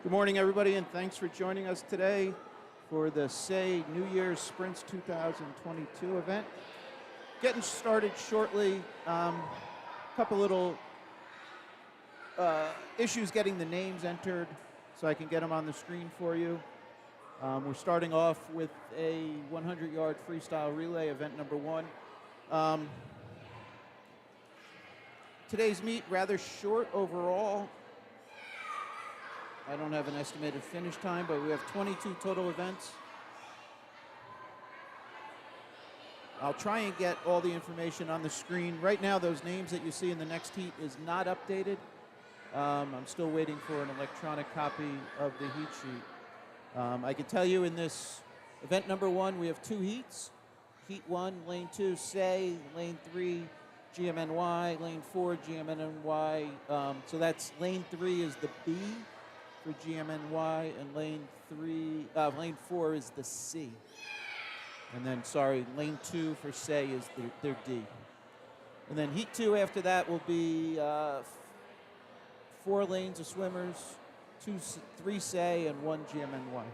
Good morning, everybody, and thanks for joining us today for the SAY New Year's Sprints 2022 event. Getting started shortly. Couple little issues getting the names entered so I can get them on the screen for you. We're starting off with a 100-yard freestyle relay, event number 1. Today's meet rather short overall. I don't have an estimated finish time, but we have 22 total events. I'll try and get all the information on the screen. Right now, those names that you see in the next heat is not updated. I'm still waiting for an electronic copy of the heat sheet. I can tell you in this event number 1, we have 2 heats. Heat 1, lane 2, SAY, lane 3, GMNY, lane 4, GMNY. So that's lane 3 is the B for GMNY, and lane 4 is the C. And then, lane 2 for SAY is their D. And then heat 2 after that will be 4 lanes of swimmers, 3 SAY, and 1 GMNY.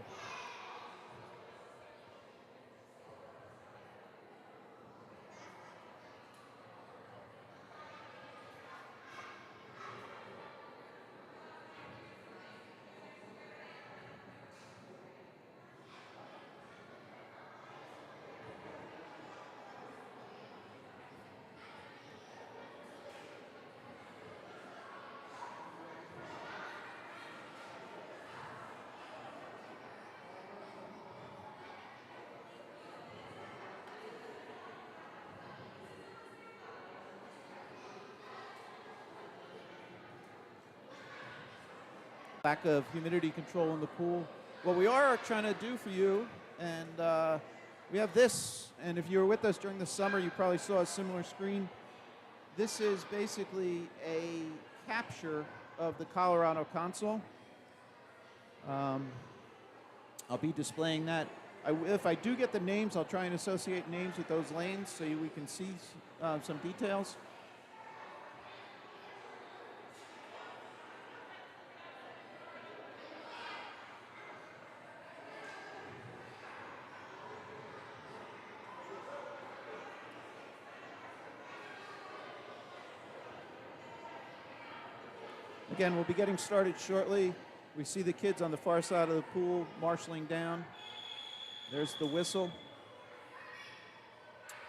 Lack of humidity control in the pool. What we are trying to do for you, and we have this, and if you were with us during the summer, you probably saw a similar screen. This is basically a capture of the Colorado console. I'll be displaying that If I do get the names, I'll try and associate names with those lanes so we can see some details. Again, we'll be getting started shortly. We see the kids on the far side of the pool marshaling down. There's the whistle.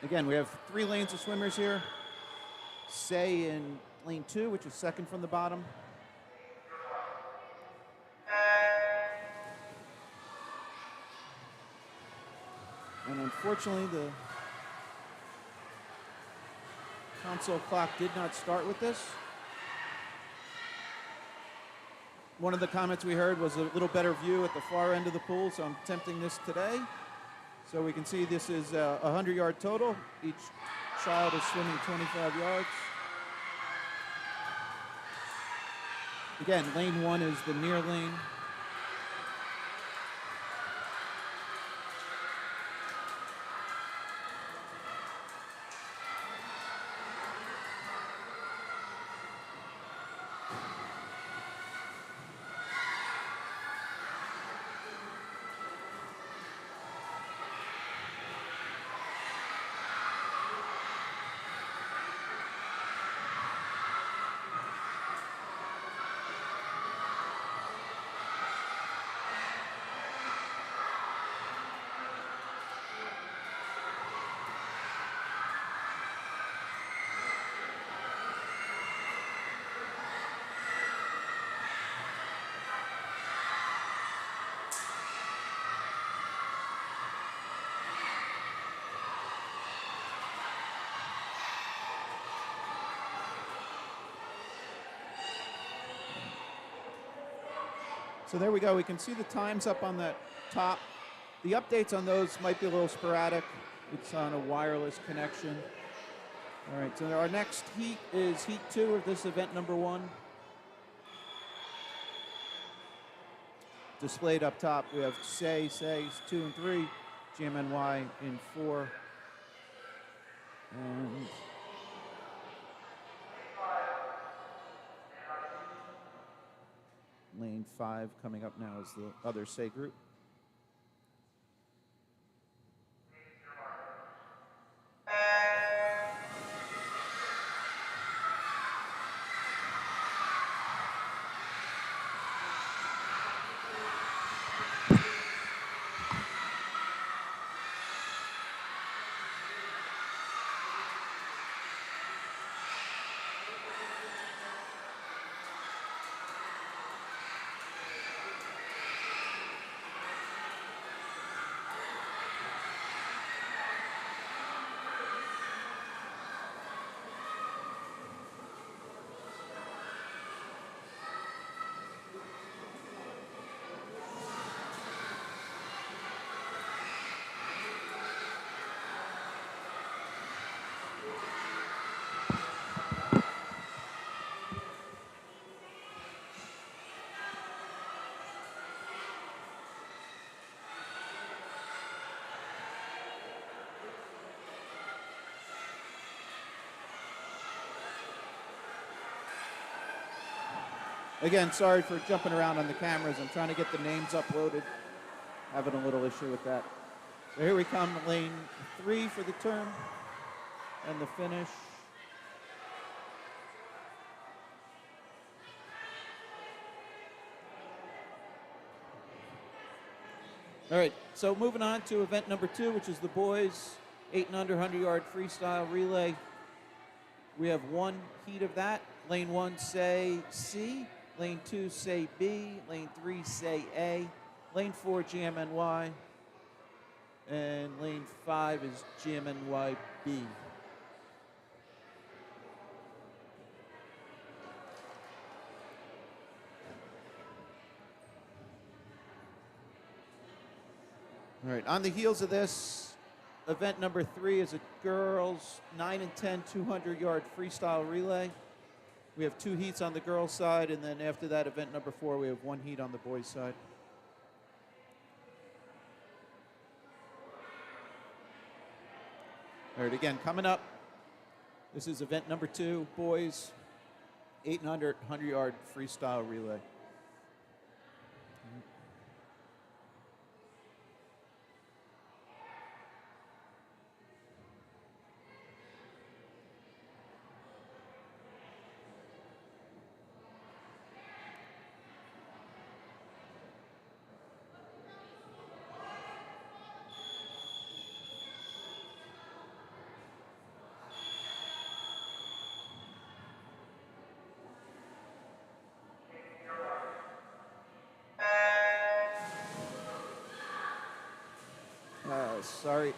Again, we have 3 lanes of swimmers here. Say in lane 2, which is second from the bottom. And unfortunately, the console clock did not start with this. One of the comments we heard was a little better view at the far end of the pool, so I'm attempting this today. So we can see this is a 100-yard total. Each child is swimming 25 yards. Again, lane 1 is the near lane. So there we go. We can see the times up on that top. The updates on those might be a little sporadic. It's on a wireless connection. All right, so our next heat is heat 2 of this event number 1. Displayed up top, we have Say's 2 and 3, GMNY in 4. And lane 5 coming up now is the other Say group. Again, sorry for jumping around on the cameras. I'm trying to get the names uploaded. Having a little issue with that. So here we come, lane 3 for the turn and the finish. All right, so moving on to event number 2, which is the boys 8 and under 100-yard freestyle relay. We have 1 heat of that. Lane 1, say C. Lane 2, say B. Lane 3, say A. Lane 4, GMNY. And lane 5 is GMNY B. All right, on the heels of this, event number 3 is a girls 9 and 10 200-yard freestyle relay. We have 2 heats on the girls' side, and then after that, event number 4, we have 1 heat on the boys' side. All right, again, coming up, this is event number 2, boys, 800 100-yard freestyle relay. Sorry.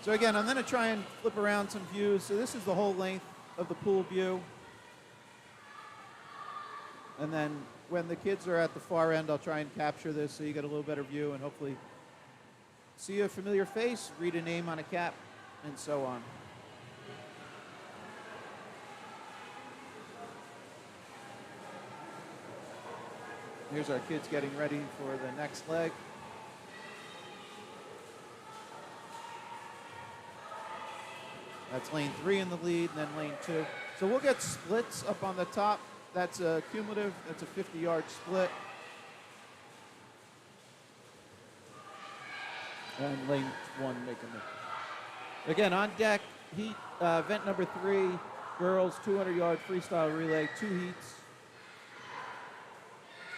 So again, I'm going to try and flip around some views. So this is the whole length of the pool view. And then when the kids are at the far end, I'll try and capture this so you get a little better view and hopefully see a familiar face, read a name on a cap, and so on. Here's our kids getting ready for the next leg. That's lane 3 in the lead, and then lane 2. So we'll get splits up on the top. That's a cumulative. That's a 50-yard split. And lane 1 making it. Again, on deck, heat, event number 3, girls 200-yard freestyle relay, 2 heats.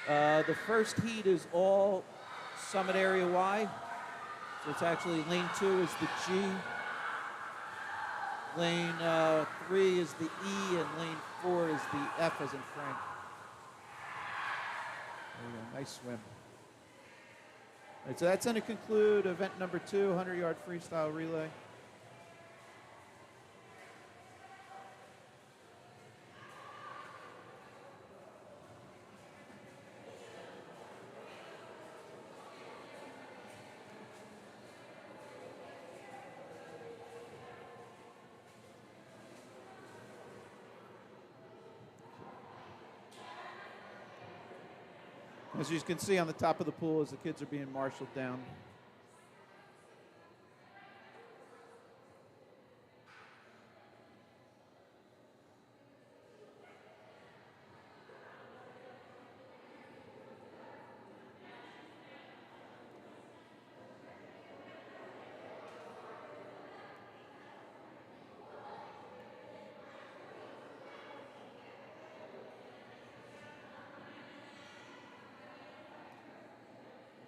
The first heat is all summit area Y. So it's actually lane 2 is the G. Lane 3 is the E, and lane 4 is the F as in Frank. There you go, nice swim. All right, so that's going to conclude event number 2, 100-yard freestyle relay. As you can see on the top of the pool as the kids are being marshaled down.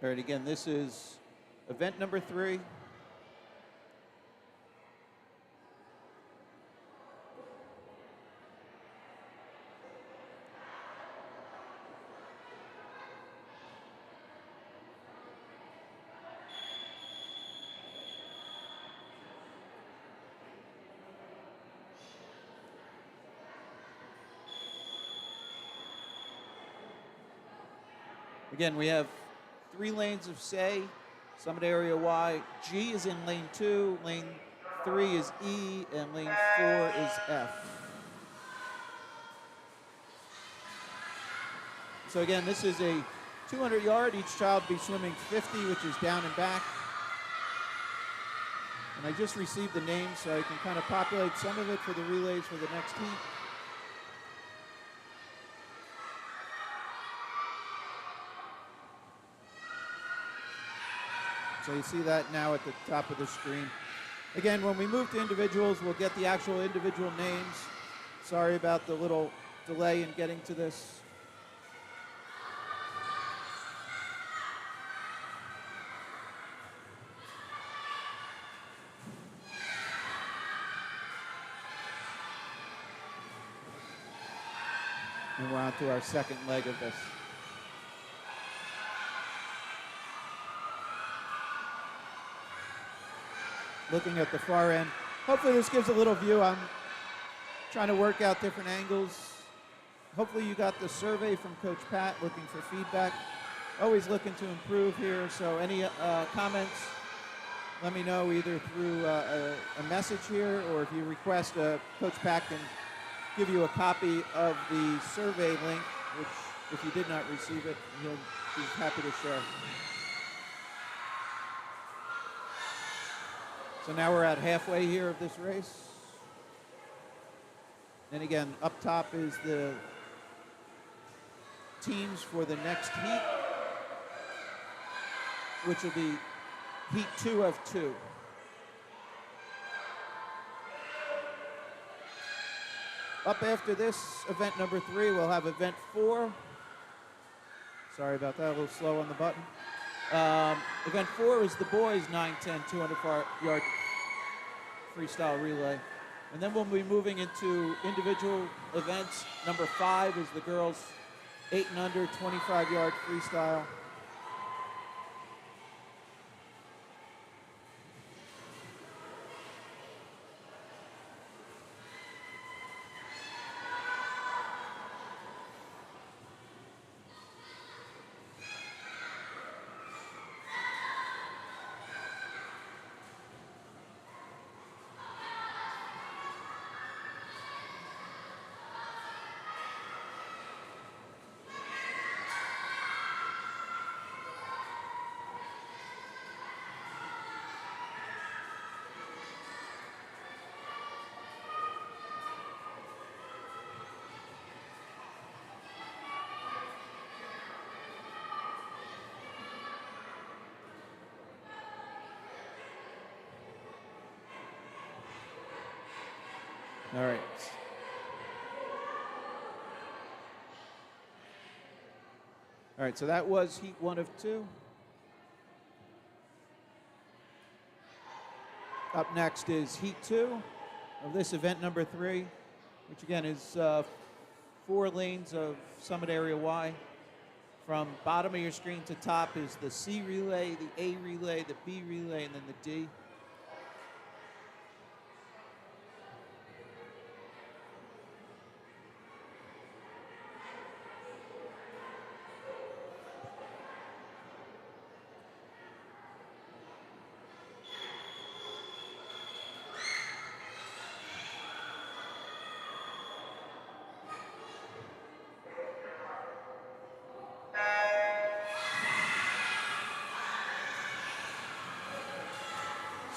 All right, again, this is event number 3. Again, we have 3 lanes of say, summit area Y. G is in lane 2, lane 3 is E, and lane 4 is F. So again, this is a 200-yard. Each child will be swimming 50, which is down and back. And I just received the names, so I can kind of populate some of it for the relays for the next heat. So you see that now at the top of the screen. Again, when we move to individuals, we'll get the actual individual names. Sorry about the little delay in getting to this. And we're on to our second leg of this. Looking at the far end. Hopefully this gives a little view. I'm trying to work out different angles. Hopefully you got the survey from Coach Pat looking for feedback. Always looking to improve here, so any comments, let me know either through a message here, or if you request, Coach Pat can give you a copy of the survey link, which if you did not receive it, he's happy to share. So now we're at halfway here of this race. And again, up top is the teams for the next heat, which will be heat 2 of 2. Up after this, event number 3, we'll have event 4. Sorry about that, a little slow on the button. Event 4 is the boys 9-10 200-yard freestyle relay. And then we'll be moving into individual events. Number 5 is the girls 8 and under 25-yard freestyle. All right. All right, so that was heat 1 of 2. Up next is heat 2 of this event number 3, which again is 4 lanes of Summit Area Y. From bottom of your screen to top is the C relay, the A relay, the B relay, and then the D.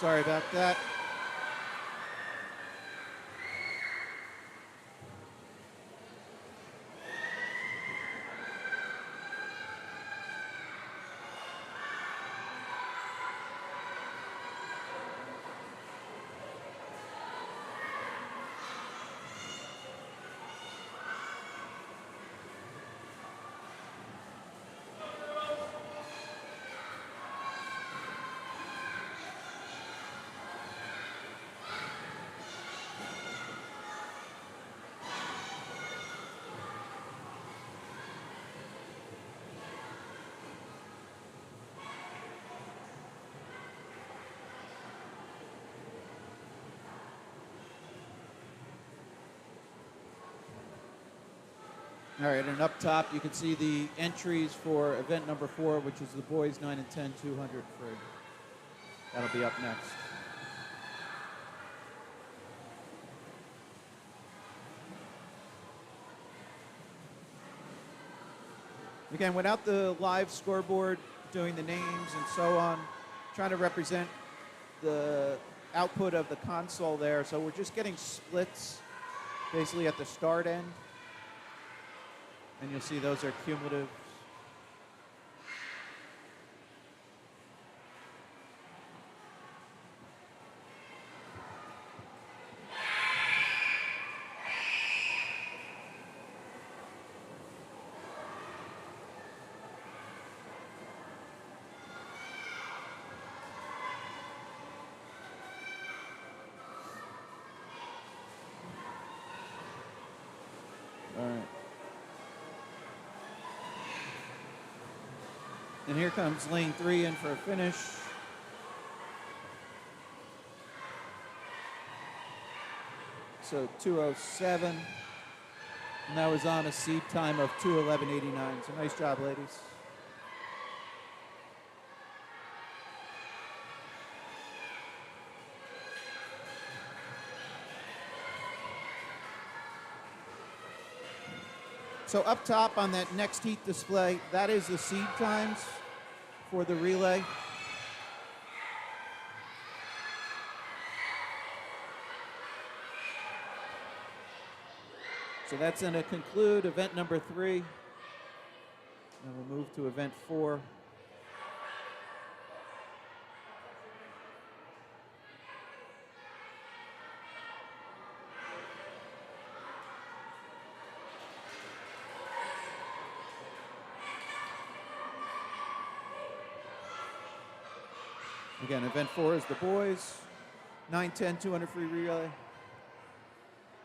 Sorry about that. All right, and up top you can see the entries for event number 4, which is the boys 9 and 10 200 free. That'll be up next. Again, without the live scoreboard doing the names and so on, trying to represent the output of the console there. So we're just getting splits basically at the start end. And you'll see those are cumulative. All right. And here comes lane 3 in for a finish. So 2:07. And that was on a seed time of 2:11.89. So nice job, ladies. So up top on that next heat display, that is the seed times for the relay. So that's going to conclude event number 3. And we'll move to event 4. Again, event 4 is the boys, 9-10, 200 free relay.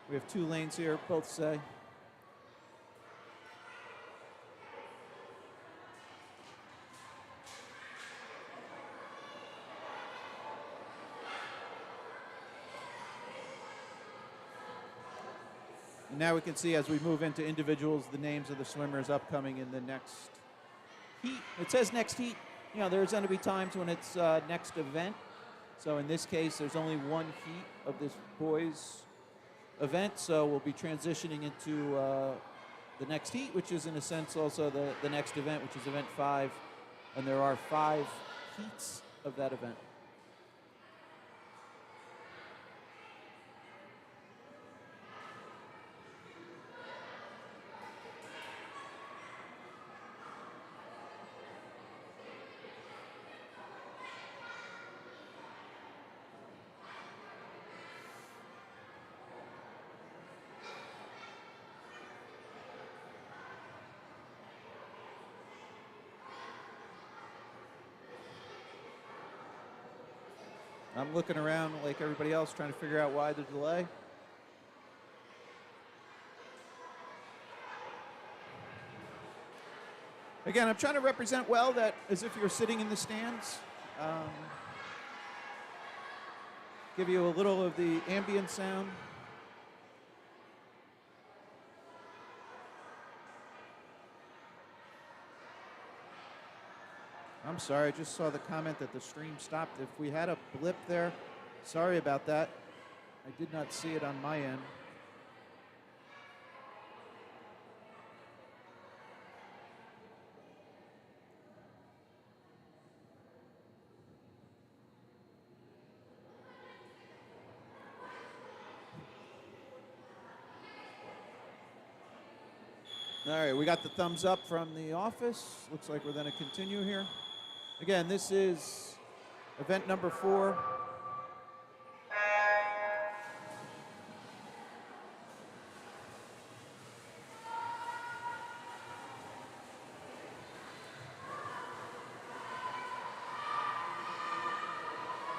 We have 2 lanes here, both say. And now we can see as we move into individuals, the names of the swimmers upcoming in the next heat. It says next heat. You know, there's going to be times when it's next event. So in this case, there's only 1 heat of this boys event. So we'll be transitioning into the next heat, which is in a sense also the next event, which is event 5. And there are 5 heats of that event. I'm looking around like everybody else, trying to figure out why the delay. Again, I'm trying to represent well that as if you're sitting in the stands. Give you a little of the ambient sound. I'm sorry, I just saw the comment that the stream stopped. If we had a blip there, sorry about that. I did not see it on my end. All right, we got the thumbs up from the office. Looks like we're going to continue here. Again, this is event number 4.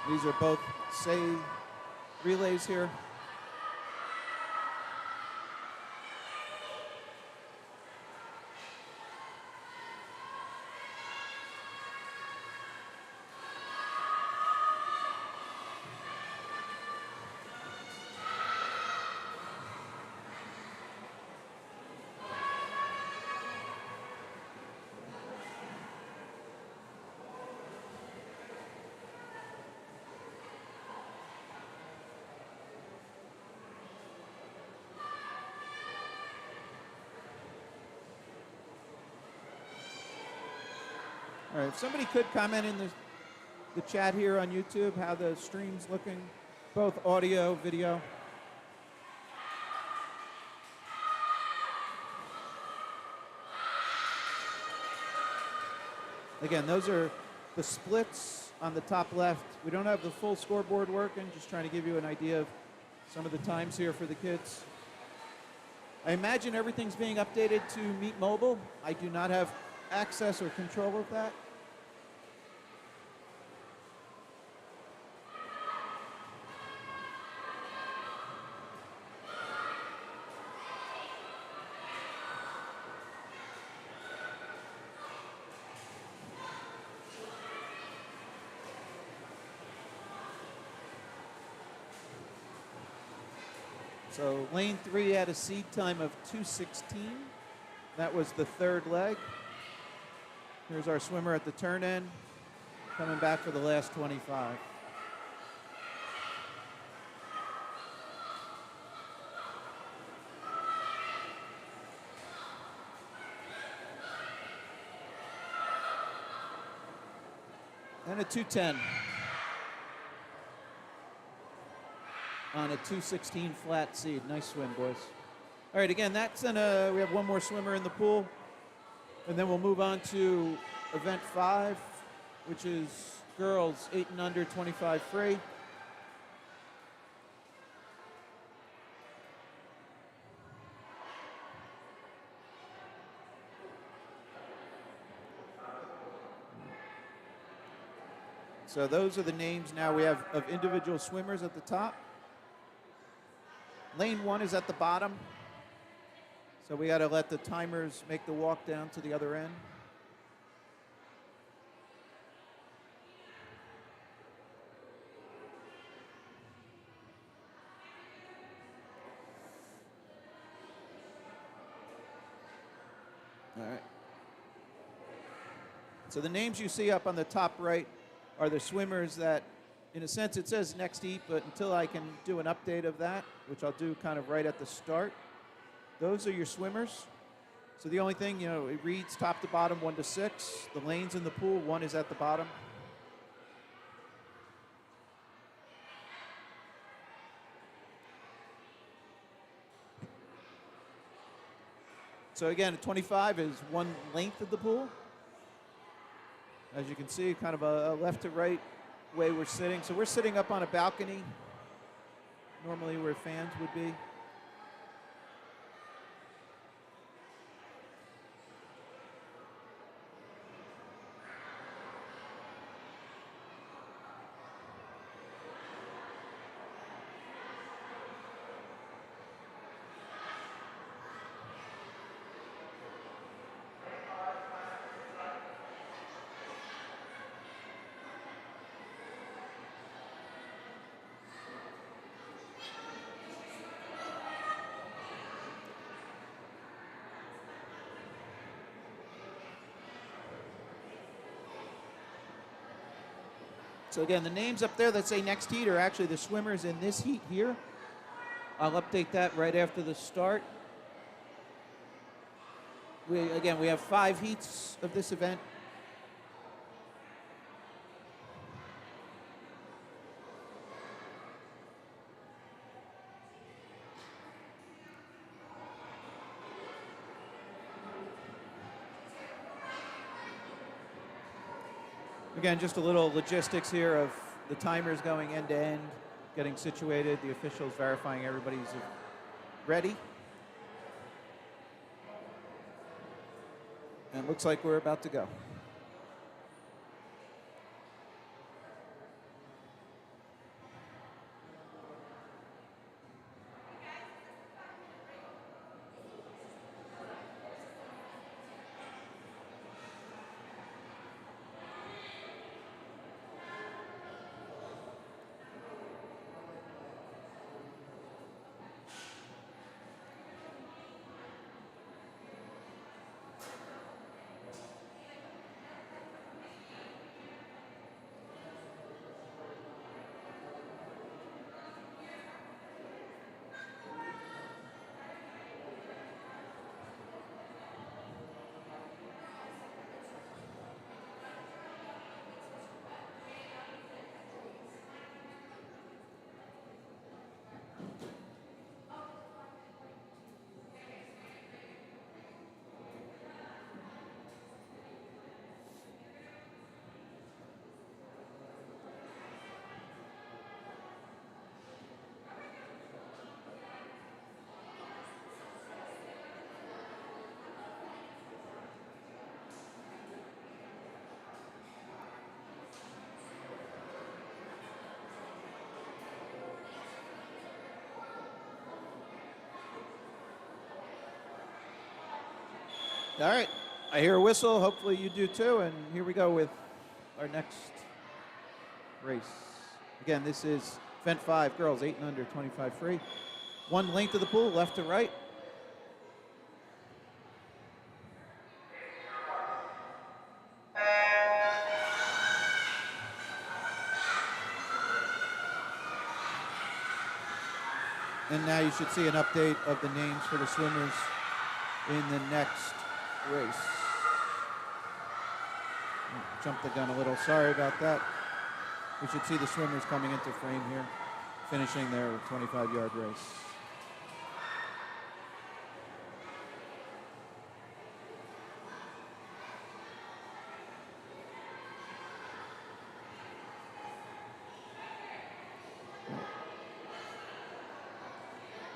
These are both say relays here. All right, if somebody could comment in the chat here on YouTube how the stream's looking, both audio, video. Again, those are the splits on the top left. We don't have the full scoreboard working, just trying to give you an idea of some of the times here for the kids. I imagine everything's being updated to Meet Mobile. I do not have access or control of that. So lane 3 had a seed time of 2:16. That was the 3rd leg. Here's our swimmer at the turn end, coming back for the last 25. And a 2:10 on a 2:16 flat seed. Nice swim, boys. All right, again, that's we have one more swimmer in the pool, and then we'll move on to event 5, which is girls 8 and under, 25 free. So those are the names now we have of individual swimmers at the top. Lane 1 is at the bottom. So we got to let the timers make the walk down to the other end. All right. So the names you see up on the top right are the swimmers that, in a sense, it says next heat, but until I can do an update of that, which I'll do kind of right at the start, those are your swimmers. So the only thing, it reads top to bottom 1 to 6. The lanes in the pool, 1 is at the bottom. So again, 25 is 1 length of the pool. As you can see, kind of a left to right way we're sitting. So we're sitting up on a balcony, normally where fans would be. So again, the names up there that say next heat are actually the swimmers in this heat here. I'll update that right after the start. We have 5 heats of this event. Again, just a little logistics here of the timers going end to end, getting situated, the officials verifying everybody's ready. And it looks like we're about to go. All right, I hear a whistle. Hopefully you do too. And here we go with our next race. Again, this is event 5, girls 8 and under, 25 free. 1 length of the pool, left to right. And now you should see an update of the names for the swimmers in the next race. Jumped the gun a little, sorry about that. We should see the swimmers coming into frame here, finishing their 25-yard race.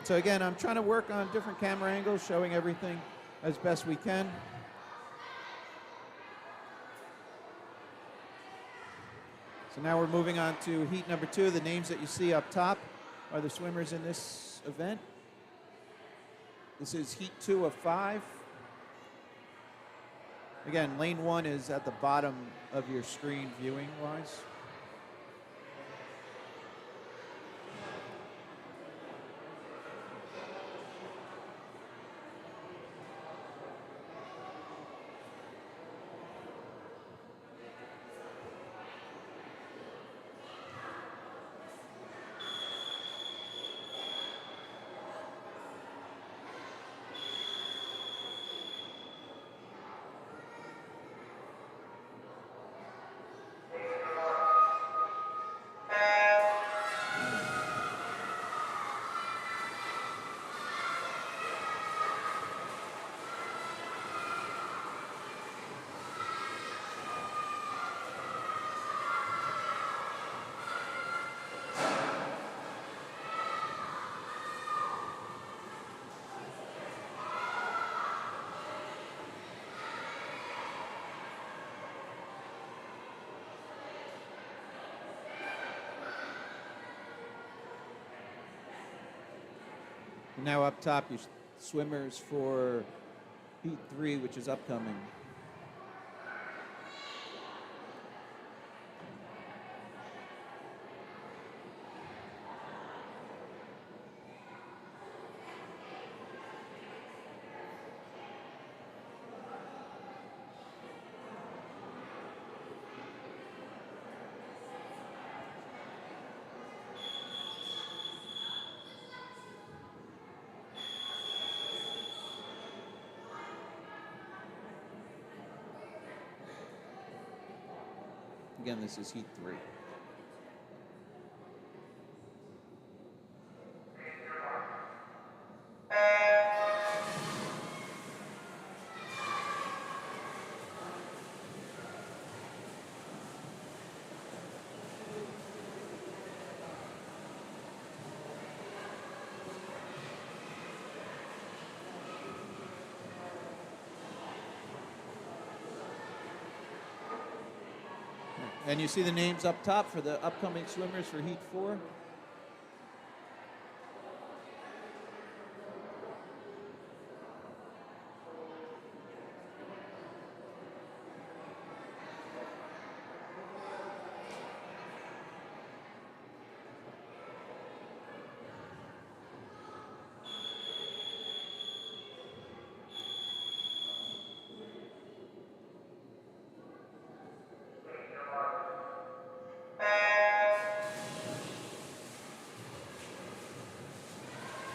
So again, I'm trying to work on different camera angles, showing everything as best we can. So now we're moving on to heat number 2. The names that you see up top are the swimmers in this event. This is heat 2 of 5. Again, lane 1 is at the bottom of your screen viewing-wise. Now up top, your swimmers for heat 3, which is upcoming. Again, this is heat 3. And you see the names up top for the upcoming swimmers for heat 4.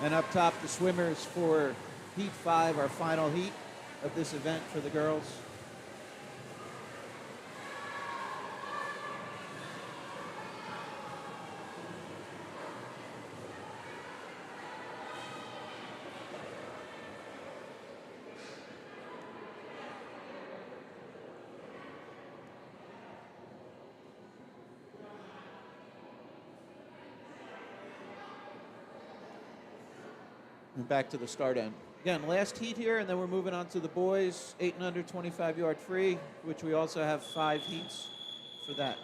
And up top, the swimmers for heat 5, our final heat of this event for the girls. And back to the start end. Again, last heat here, and then we're moving on to the boys, 8 and under 25-yard free, which we also have 5 heats for that.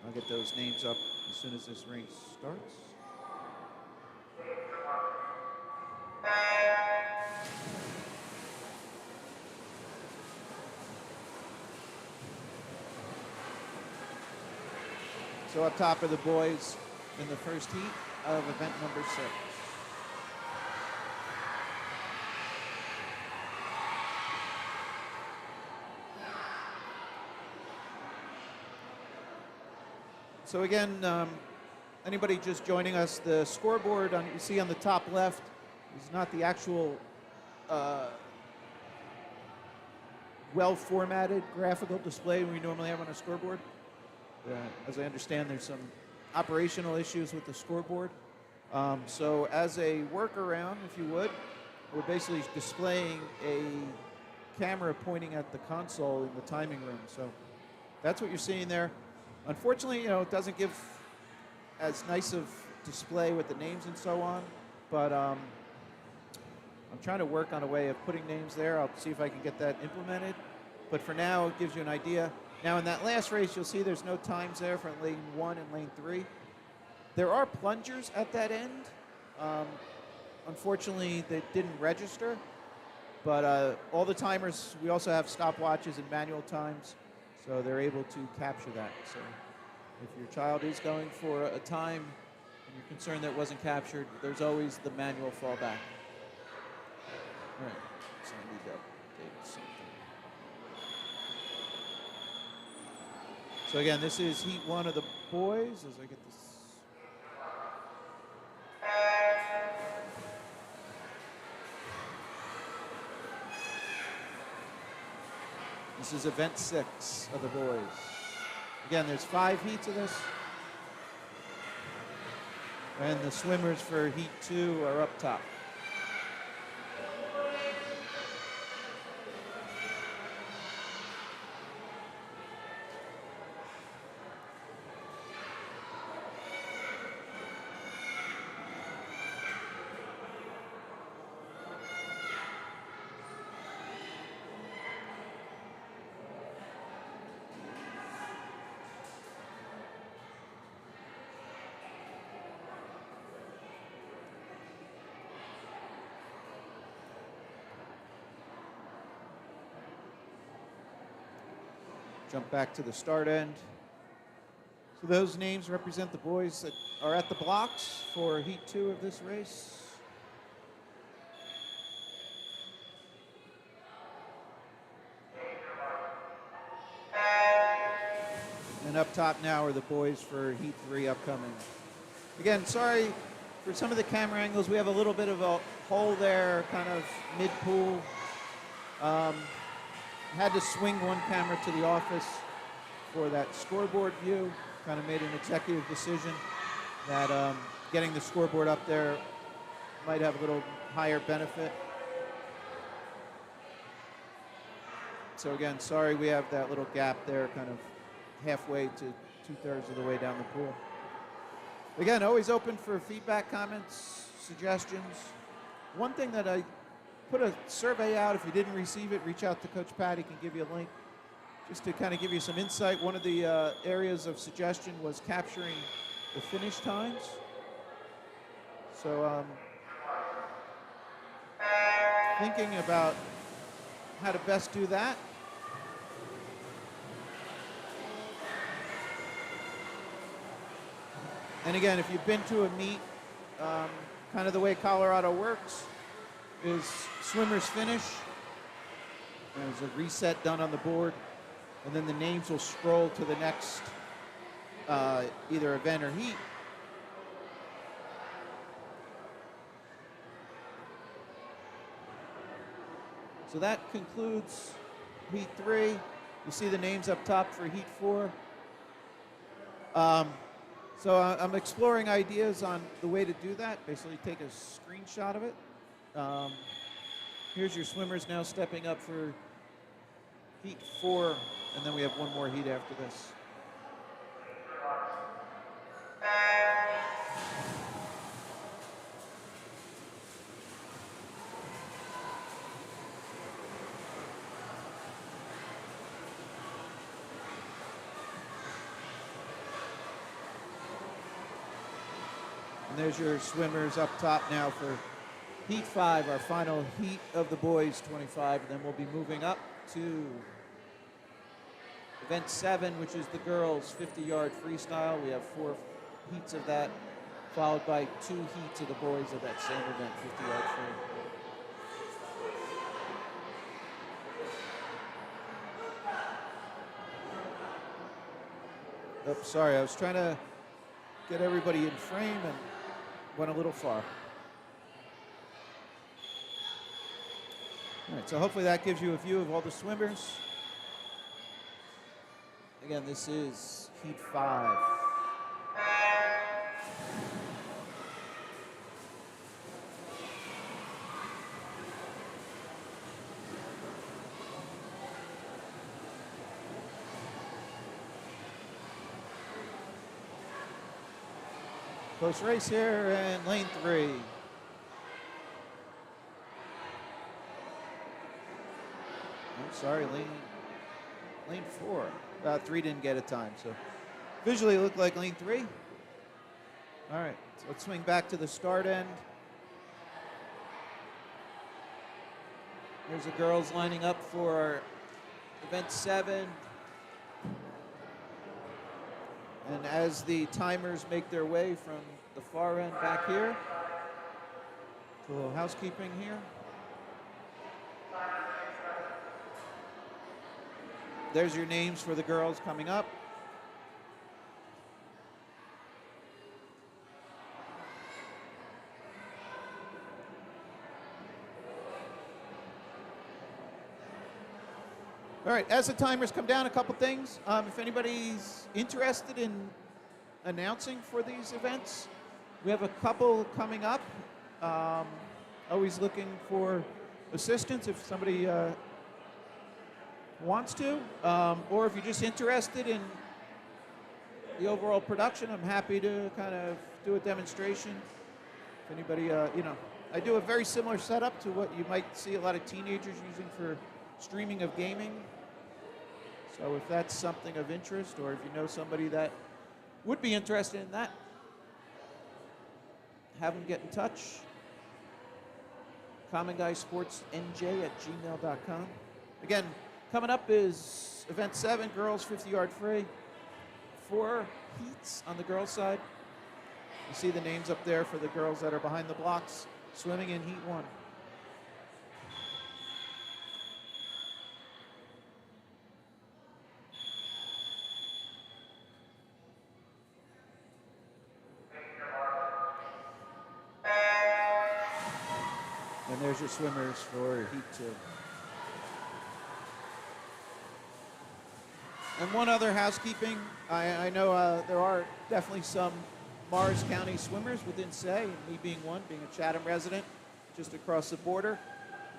I'll get those names up as soon as this race starts. So up top are the boys in the first heat of event number 6. So again, anybody just joining us, the scoreboard you see on the top left is not the actual well-formatted graphical display we normally have on a scoreboard. As I understand, there's some operational issues with the scoreboard. So as a workaround, if you would, we're basically displaying a camera pointing at the console in the timing room. So that's what you're seeing there. Unfortunately, it doesn't give as nice of display with the names and so on, but I'm trying to work on a way of putting names there. I'll see if I can get that implemented. But for now, it gives you an idea. Now, in that last race, you'll see there's no times there for lane 1 and lane 3. There are plungers at that end. Unfortunately, they didn't register. But all the timers, we also have stopwatches and manual times, so they're able to capture that. So if your child is going for a time and you're concerned that it wasn't captured, there's always the manual fallback. All right, so I need to update something. So again, this is heat 1 of the boys as I get this. This is event 6 of the boys. Again, there's 5 heats of this. And the swimmers for heat 2 are up top. Jump back to the start end. So those names represent the boys that are at the blocks for heat 2 of this race. And up top now are the boys for heat 3 upcoming. Again, sorry for some of the camera angles. We have a little bit of a hole there, kind of mid-pool. Had to swing one camera to the office for that scoreboard view. Kind of made an executive decision that getting the scoreboard up there might have a little higher benefit. So again, sorry we have that little gap there, kind of halfway to 2/3 of the way down the pool. Again, always open for feedback, comments, suggestions. One thing that I put a survey out. If you didn't receive it, reach out to Coach Pat. He can give you a link just to kind of give you some insight. One of the areas of suggestion was capturing the finish times. So thinking about how to best do that. And again, if you've been to a meet, kind of the way Colorado works is swimmers finish. There's a reset done on the board, and then the names will scroll to the next either event or heat. So that concludes heat 3. You see the names up top for heat 4. So I'm exploring ideas on the way to do that. Basically take a screenshot of it. Here's your swimmers now stepping up for heat 4, and then we have one more heat after this. And there's your swimmers up top now for heat 5, our final heat of the boys 25, and then we'll be moving up to event 7, which is the girls 50-yard freestyle. We have 4 heats of that, followed by 2 heats of the boys of that same event, 50-yard free. Oh, sorry, I was trying to get everybody in frame and went a little far. All right, so hopefully that gives you a view of all the swimmers. Again, this is heat 5. Close race here in lane 3. sorry, lane 4. 3 didn't get a time, so visually it looked like lane 3. All right, so let's swing back to the start end. There's the girls lining up for event 7. And as the timers make their way from the far end back here, a little housekeeping here. There's your names for the girls coming up. All right, as the timers come down, a couple things. If anybody's interested in announcing for these events, we have a couple coming up. Always looking for assistance if somebody wants to, or if you're just interested in the overall production, I'm happy to kind of do a demonstration. If anybody, I do a very similar setup to what you might see a lot of teenagers using for streaming of gaming. So if that's something of interest, or if you know somebody that would be interested in that, have them get in touch. commonguysportsnj@gmail.com. Again, coming up is event 7, girls 50-yard free. 4 heats on the girls' side. You see the names up there for the girls that are behind the blocks, swimming in heat 1. And there's your swimmers for heat 2. And one other housekeeping. I know there are definitely some Morris County swimmers within SAY, and me being one, being a Chatham resident, just across the border.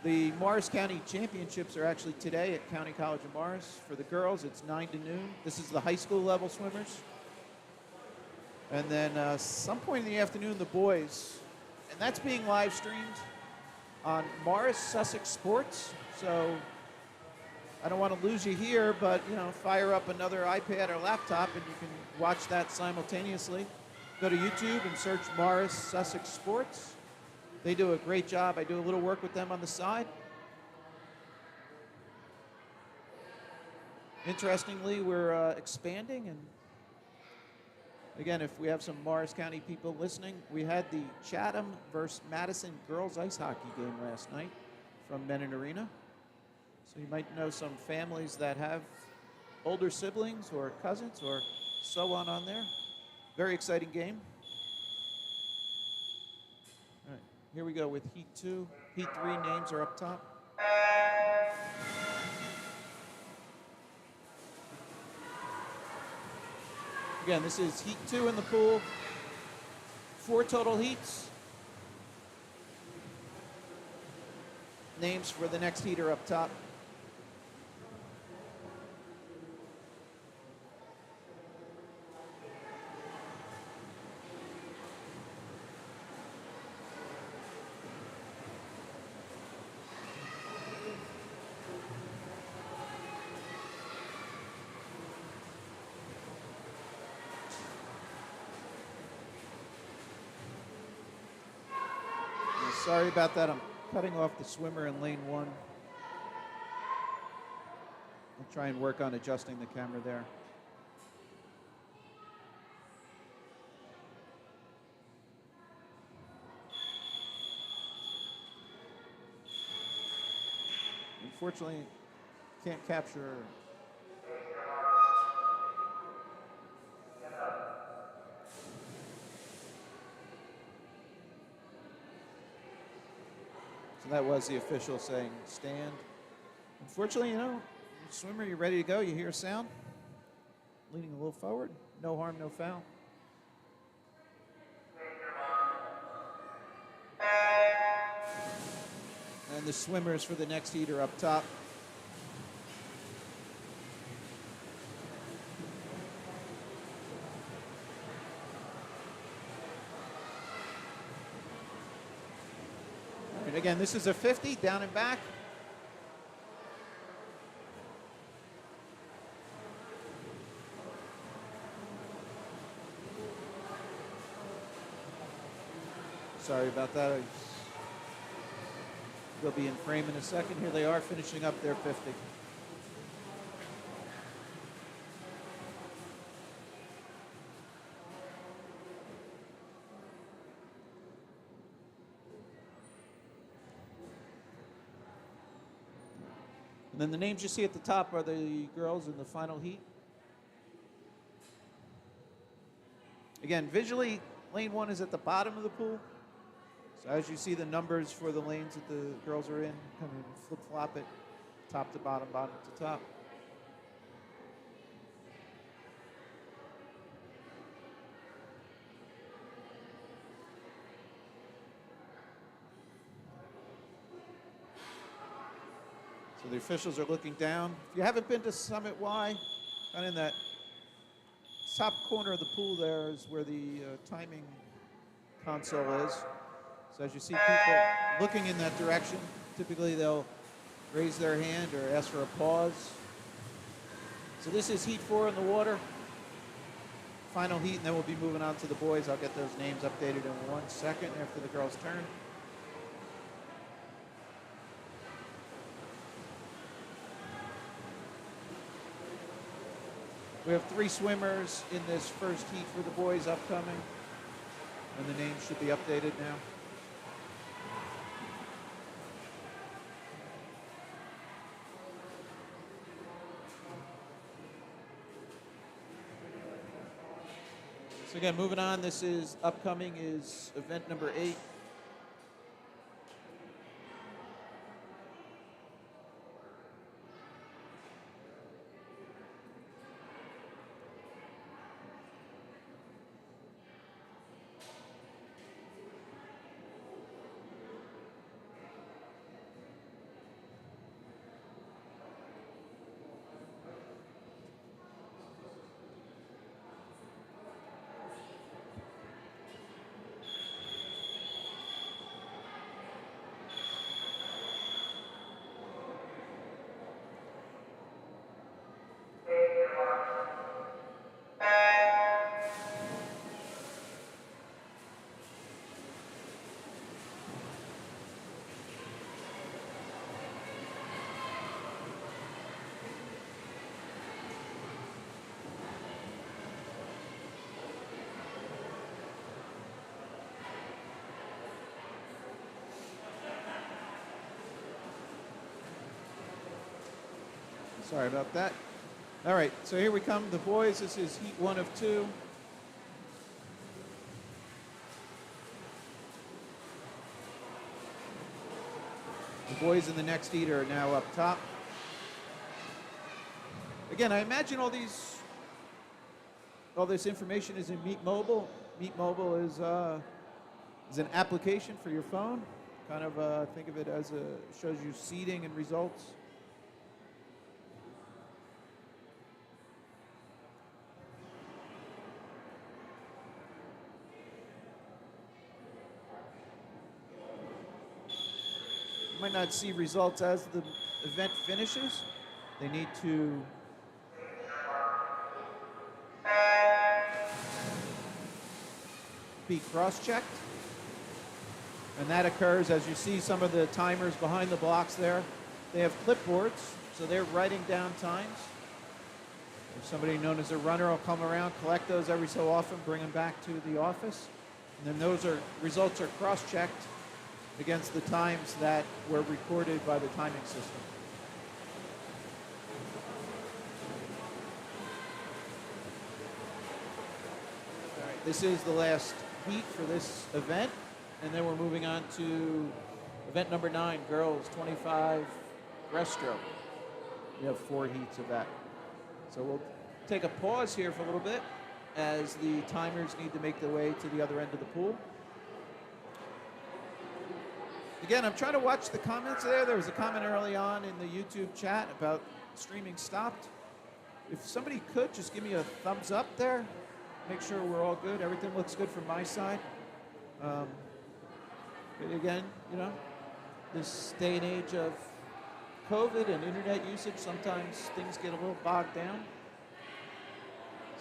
The Morris County Championships are actually today at County College of Morris. For the girls, it's 9 to noon. This is the high school level swimmers. And then some point in the afternoon, the boys. And that's being live streamed on Morris Sussex Sports. So I don't want to lose you here, but fire up another iPad or laptop and you can watch that simultaneously. Go to YouTube and search Morris Sussex Sports. They do a great job. I do a little work with them on the side. Interestingly, we're expanding, and again, if we have some Morris County people listening, we had the Chatham versus Madison girls ice hockey game last night from Menon Arena. So you might know some families that have older siblings or cousins or so on there. Very exciting game. All right, here we go with Heat 2. Heat 3 names are up top. Again, this is Heat 2 in the pool. 4 total heats. Names for the next heat are up top. Sorry about that. I'm cutting off the swimmer in lane 1. I'll try and work on adjusting the camera there. Unfortunately, can't capture. So that was the official saying stand. Unfortunately, swimmer, you're ready to go. You hear a sound. Leaning a little forward. No harm, no foul. And the swimmers for the next heat are up top. And again, this is a 50 down and back. Sorry about that. They'll be in frame in a second. Here they are finishing up their 50. And then the names you see at the top are the girls in the final heat. Again, visually, lane 1 is at the bottom of the pool. So as you see the numbers for the lanes that the girls are in, kind of flip-flop it, top to bottom, bottom to top. So the officials are looking down. If you haven't been to Summit Y, kind of in that top corner of the pool there is where the timing console is. So as you see people looking in that direction, typically they'll raise their hand or ask for a pause. So this is heat 4 in the water. Final heat, and then we'll be moving on to the boys. I'll get those names updated in 1 second after the girls' turn. We have 3 swimmers in this first heat for the boys upcoming, and the names should be updated now. So again, moving on, this is upcoming is event number 8. Sorry about that. All right, so here we come, the boys. This is heat 1 of 2. The boys in the next heat are now up top. Again, I imagine all this information is in Meet Mobile. Meet Mobile is an application for your phone. Kind of think of it as shows you seeding and results. You might not see results as the event finishes. They need to be cross-checked. And that occurs as you see some of the timers behind the blocks there. They have clipboards, so they're writing down times. If somebody known as a runner will come around, collect those every so often, bring them back to the office. And then those results are cross-checked against the times that were recorded by the timing system. All right, this is the last heat for this event, and then we're moving on to event number 9, girls 25 breaststroke. We have 4 heats of that. So we'll take a pause here for a little bit as the timers need to make their way to the other end of the pool. Again, I'm trying to watch the comments there. There was a comment early on in the YouTube chat about streaming stopped. If somebody could just give me a thumbs up there, make sure we're all good. Everything looks good from my side. But again, you know, this day and age of COVID and internet usage, sometimes things get a little bogged down.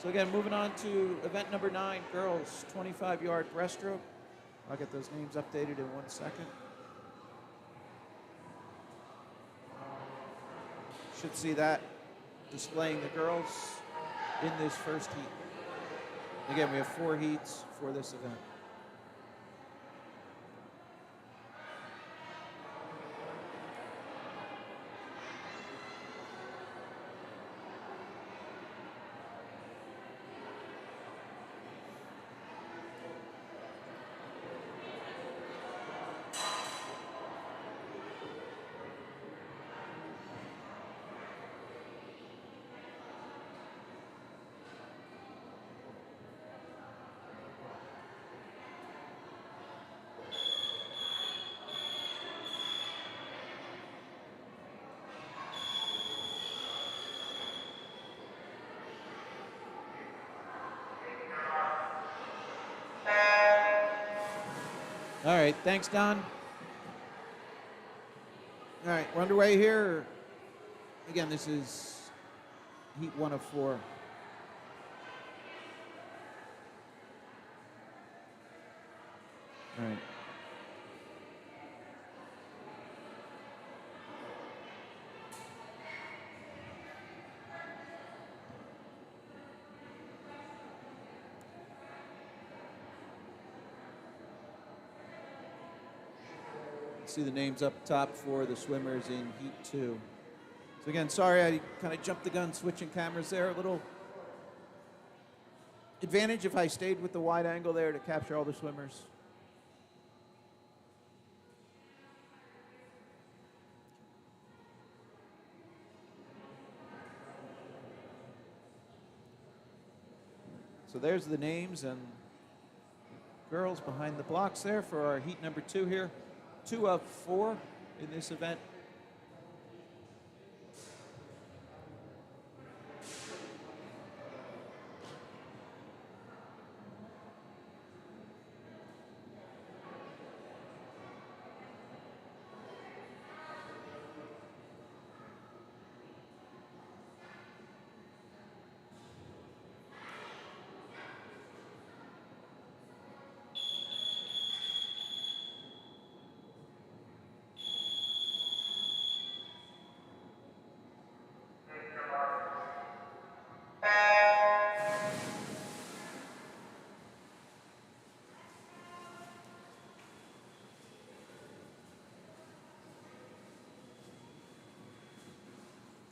So again, moving on to event number 9, girls 25-yard breaststroke. I'll get those names updated in 1 second. Should see that displaying the girls in this first heat. Again, we have 4 heats for this event. All right, thanks, Don. All right, we're underway here. Again, this is heat 1 of 4. All right. See the names up top for the swimmers in heat 2. So again, sorry I kind of jumped the gun switching cameras there. A little advantage if I stayed with the wide angle there to capture all the swimmers. So there's the names and girls behind the blocks there for our heat number 2 here. 2 of 4 in this event.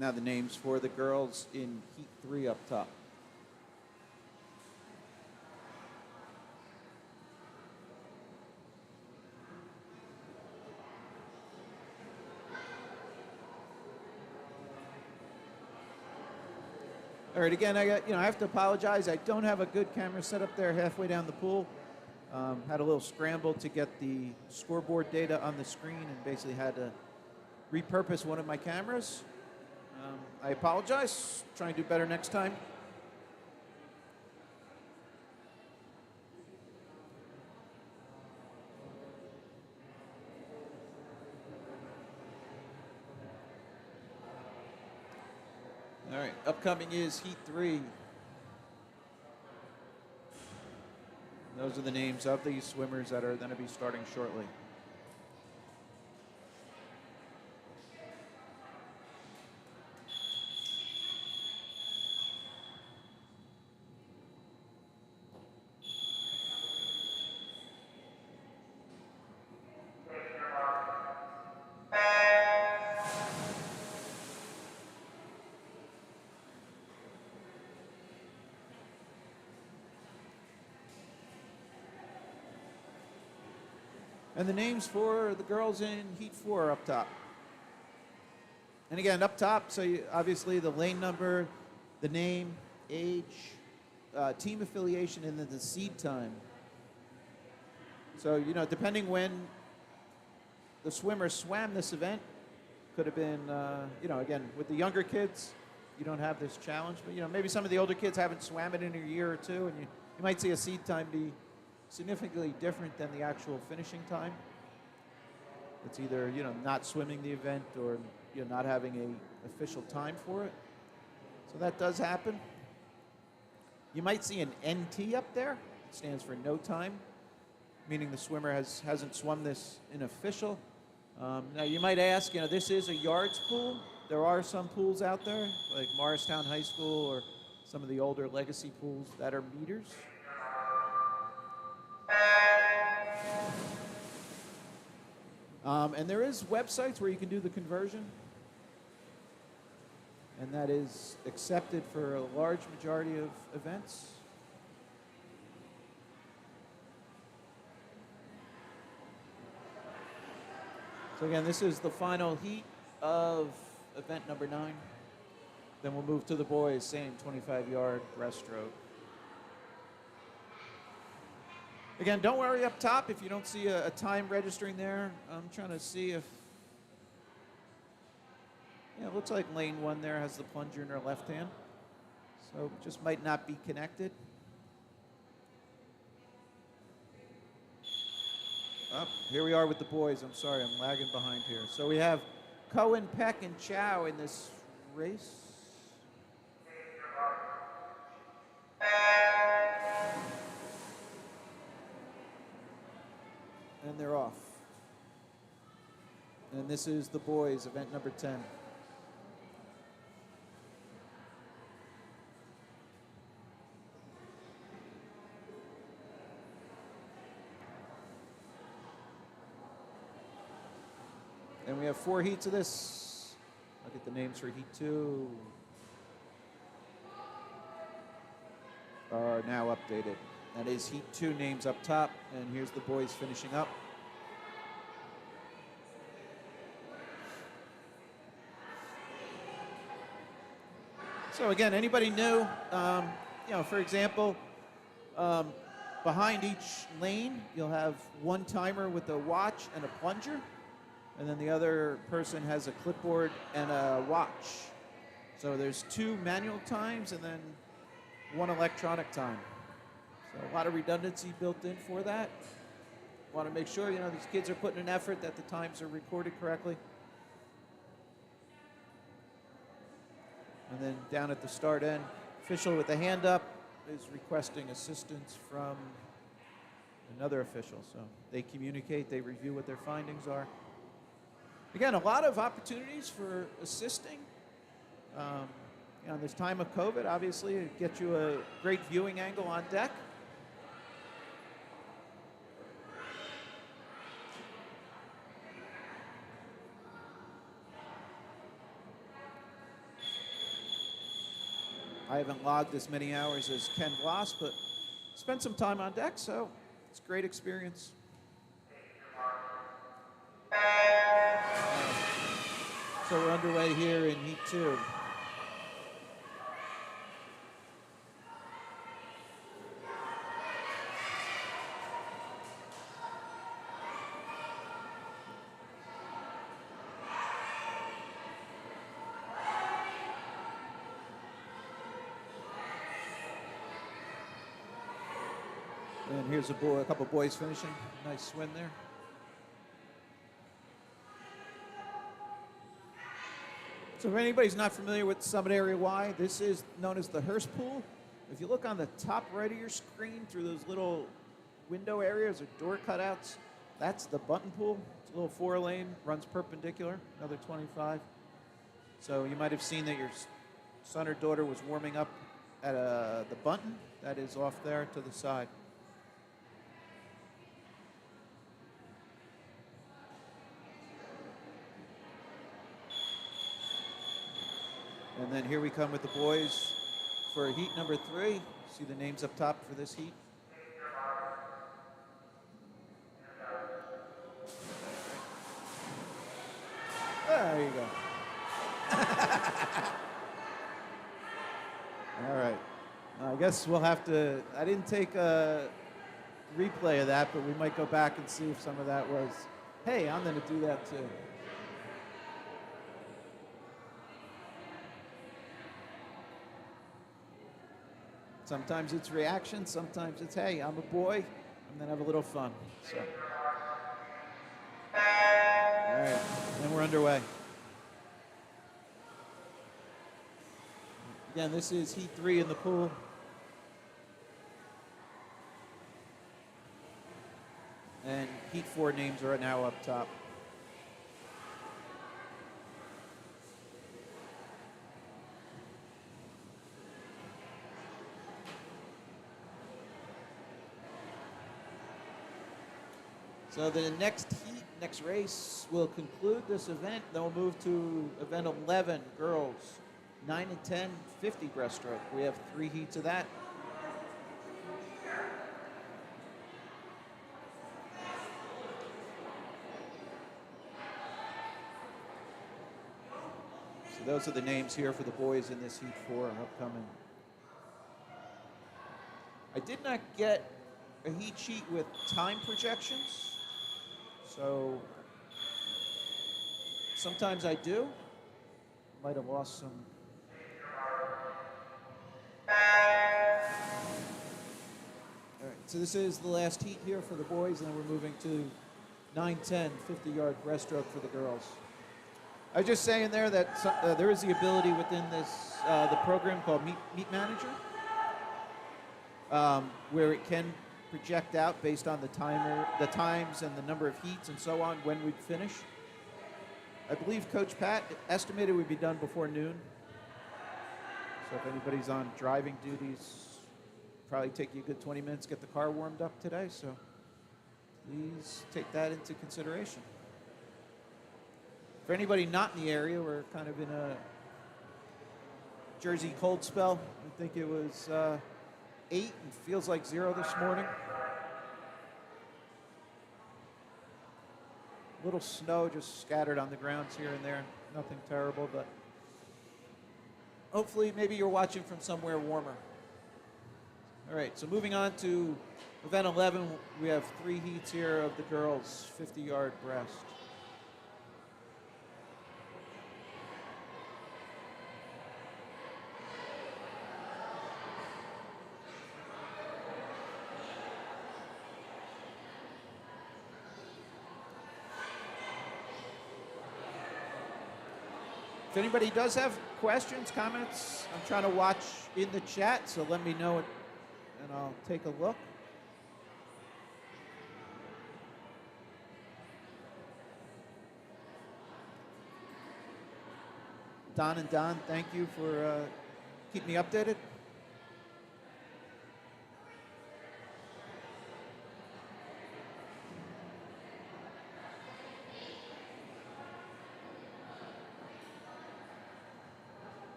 Now the names for the girls in heat 3 up top. All right, again, I have to apologize. I don't have a good camera set up there halfway down the pool. Had a little scramble to get the scoreboard data on the screen and basically had to repurpose one of my cameras. I apologize. Try and do better next time. All right, upcoming is heat 3. Those are the names of these swimmers that are going to be starting shortly. And the names for the girls in heat 4 up top. And again, up top, so obviously the lane number, the name, age, team affiliation, and then the seed time. So, depending when the swimmer swam this event, could have been, again, with the younger kids, you don't have this challenge. But, maybe some of the older kids haven't swam it in a year or two, and you might see a seed time be significantly different than the actual finishing time. It's either, not swimming the event or, not having a official time for it. So that does happen. You might see an NT up there. It stands for no time. meaning the swimmer hasn't swum this in official. Now you might ask, this is a yards pool. There are some pools out there, like Morristown High School or some of the older legacy pools that are meters. And there is websites where you can do the conversion. And that is accepted for a large majority of events. So again, this is the final heat of event number 9. Then we'll move to the boys, same 25-yard breaststroke. Again, don't worry up top if you don't see a time registering there. I'm trying to see if, it looks like lane 1 there has the plunger in her left hand. So it just might not be connected. Oh, here we are with the boys. I'm sorry, I'm lagging behind here. So we have Cohen, Peck, and Chow in this race. And they're off. And this is the boys, event number 10. And we have 4 heats of this. I'll get the names for heat 2. Are now updated. That is heat 2 names up top, and here's the boys finishing up. So again, anybody new, for example, behind each lane, you'll have one timer with a watch and a plunger. And then the other person has a clipboard and a watch. So there's 2 manual times and then 1 electronic time. So a lot of redundancy built in for that. Want to make sure, these kids are putting an effort that the times are recorded correctly. And then down at the start end, official with the hand up is requesting assistance from another official. So they communicate, they review what their findings are. Again, a lot of opportunities for assisting. In this time of COVID, obviously, it gets you a great viewing angle on deck. I haven't logged as many hours as Ken Bloss, but spent some time on deck, so it's a great experience. So we're underway here in heat 2. And here's a couple boys finishing. Nice swim there. So if anybody's not familiar with Summit Area Y, this is known as the Hurst pool. If you look on the top right of your screen through those little window areas or door cutouts, that's the Buntin pool. It's a little 4-lane, runs perpendicular, another 25. So you might have seen that your son or daughter was warming up at the Buntin. That is off there to the side. And then here we come with the boys for heat number 3. See the names up top for this heat. There you go. All right. I guess we'll have to, I didn't take a replay of that, but we might go back and see if some of that was, hey, I'm going to do that too. Sometimes it's reaction, sometimes it's, hey, I'm a boy, and then have a little fun. So. All right, and we're underway. Again, this is heat 3 in the pool. Heat 4 names are now up top. So the next heat, next race will conclude this event. Then we'll move to event 11, girls, 9 and 10, 50 breaststroke. We have 3 heats of that. So those are the names here for the boys in this heat 4 upcoming. I did not get a heat sheet with time projections. So sometimes I do. Might have lost some. All right, so this is the last heat here for the boys, and then we're moving to 9-10, 50-yard breaststroke for the girls. I was just saying there that there is the ability within this the program called Meet Manager, where it can project out based on the times and the number of heats and so on when we'd finish. I believe Coach Pat estimated we'd be done before noon. So if anybody's on driving duties, probably take you a good 20 minutes to get the car warmed up today. So please take that into consideration. For anybody not in the area, we're kind of in a Jersey cold spell. I think it was 8 and feels like 0 this morning. Little snow just scattered on the grounds here and there. Nothing terrible, but hopefully maybe you're watching from somewhere warmer. All right, so moving on to event 11, we have 3 heats here of the girls, 50-yard breast. If anybody does have questions, comments, I'm trying to watch in the chat, so let me know it, and I'll take a look. Don and Don, thank you for keeping me updated.